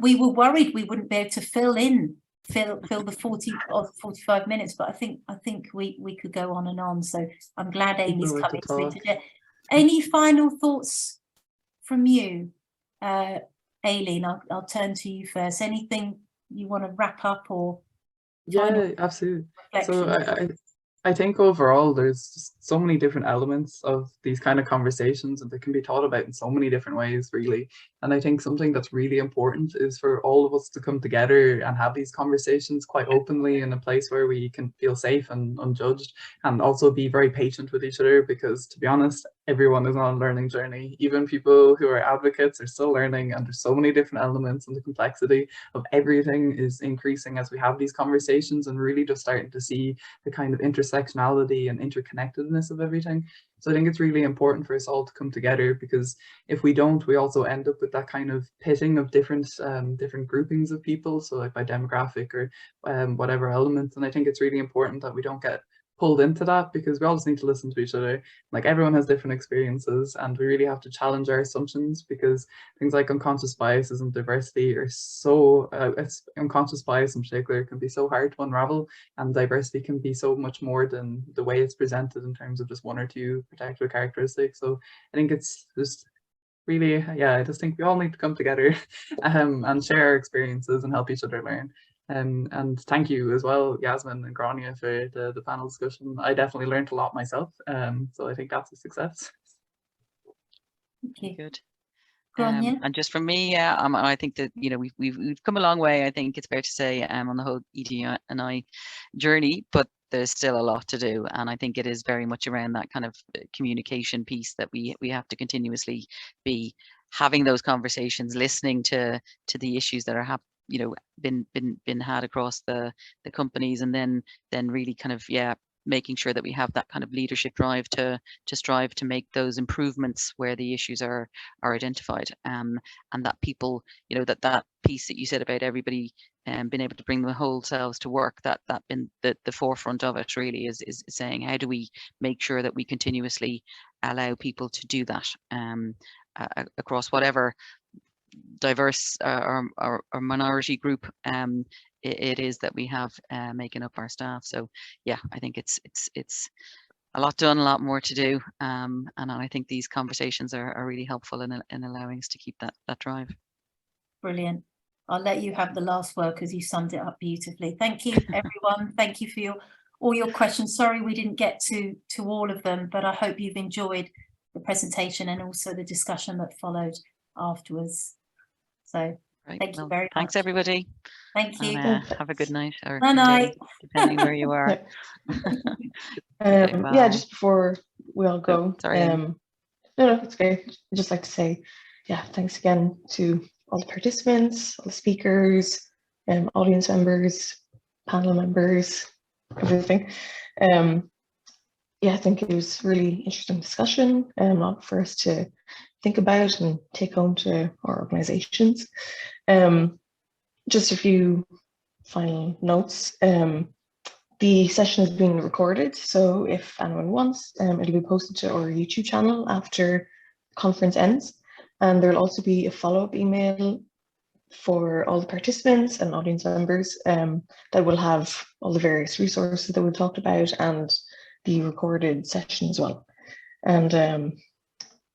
We were worried we wouldn't be able to fill the 40 or 45 minutes, but I think we could go on and on. So I'm glad Amy's coming to me today. Any final thoughts from you, Aileen? I'll turn to you first. Anything you want to wrap up or? Yeah, absolutely. So I think overall there's just so many different elements of these kind of conversations, and they can be thought about in so many different ways, really. And I think something that's really important is for all of us to come together and have these conversations quite openly in a place where we can feel safe and unjudged, and also be very patient with each other, because to be honest, everyone is on a learning journey. Even people who are advocates are still learning, and there's so many different elements, and the complexity of everything is increasing as we have these conversations, and really just starting to see the kind of intersectionality and interconnectedness of everything. So I think it's really important for us all to come together, because if we don't, we also end up with that kind of pitting of different groupings of people, so like by demographic or whatever elements. And I think it's really important that we don't get pulled into that, because we all just need to listen to each other. Like, everyone has different experiences, and we really have to challenge our assumptions, because things like unconscious biases and diversity are so unconscious bias in particular can be so hard to unravel, and diversity can be so much more than the way it's presented in terms of just one or two particular characteristics. So I think it's just really, I just think we all need to come together and share our experiences and help each other learn. And thank you as well, Yasmin and Grania, for the panel discussion. I definitely learned a lot myself, so I think that's a success. Okay, good. And just from me, I think that, you know, we've come a long way. I think it's fair to say, on the whole EDI journey, but there's still a lot to do, and I think it is very much around that kind of communication piece that we have to continuously be having those conversations, listening to the issues that are been had across the companies, and then really kind of making sure that we have that kind of leadership drive to strive to make those improvements where the issues are identified, and that people, you know, that piece that you said about everybody being able to bring the whole selves to work, that been the forefront of it really is saying, how do we make sure that we continuously allow people to do that across whatever diverse or minority group it is that we have making up our staff. So I think it's a lot done, a lot more to do, and I think these conversations are really helpful in allowing us to keep that drive. Brilliant. I'll let you have the last word, because you summed it up beautifully. Thank you, everyone. Thank you for all your questions. Sorry we didn't get to all of them, but I hope you've enjoyed the presentation and also the discussion that followed afterwards. So thank you very much. Thanks, everybody. Thank you. Have a good night, or night, depending where you are. Just before we all go, no, it's okay. I'd just like to say, thanks again to all the participants, all the speakers, audience members, panel members, everything. Yeah, I think it was really interesting discussion, lot for us to think about and take home to our organizations. Just a few final notes. The session is being recorded, so if anyone wants, it'll be posted to our YouTube channel after the conference ends. And there'll also be a follow-up email for all the participants and audience members that will have all the various resources that we talked about and the recorded session as well. And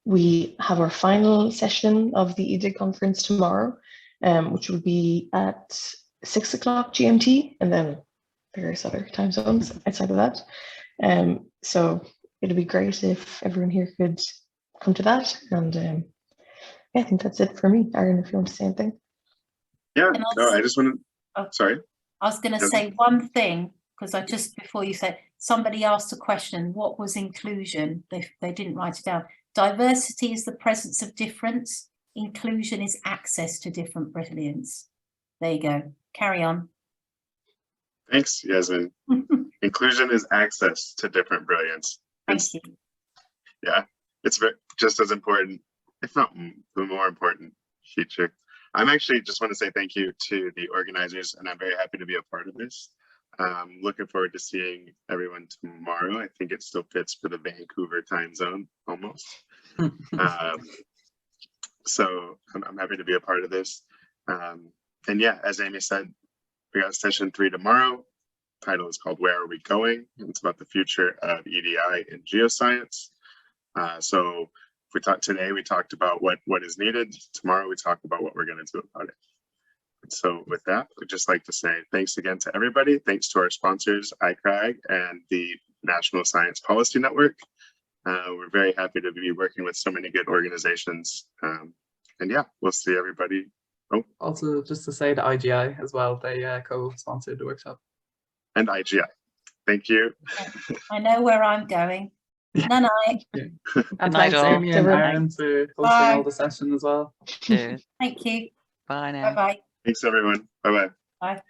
we have our final session of the EDIG conference tomorrow, which will be at 6 o'clock GMT, and then various other time zones outside of that. So it'd be great if everyone here could come to that. And yeah, I think that's it for me. Aaron, if you want to say anything. Yeah, no, I just want to, sorry. I was going to say one thing, because I just, before you said, somebody asked a question, what was inclusion? They didn't write it down. Diversity is the presence of difference. Inclusion is access to different brilliance. There you go. Carry on. Thanks, Yasmin. Inclusion is access to different brilliance. Thank you. Yeah, it's just as important, if not the more important feature. I'm actually just want to say thank you to the organizers, and I'm very happy to be a part of this. Looking forward to seeing everyone tomorrow. I think it still fits for the Vancouver time zone almost. So I'm happy to be a part of this. And yeah, as Amy said, we got session 3 tomorrow. Title is called Where Are We Going? And it's about the future of EDI in geoscience. So if we talked today, we talked about what is needed. Tomorrow, we talk about what we're going to do about it. And so with that, I'd just like to say thanks again to everybody. Thanks to our sponsors, ICRAG and the National Science Policy Network. We're very happy to be working with so many good organizations. And yeah, we'll see everybody. Oh, also just to say the IGI as well, they co-sponsored the workshop. And IGI. Thank you. I know where I'm going. Night. Yeah. And thanks, all. Amy and Aaron, for hosting all the session as well. Cheers. Thank you. Bye now. Bye-bye. Thanks, everyone. Bye-bye. Bye.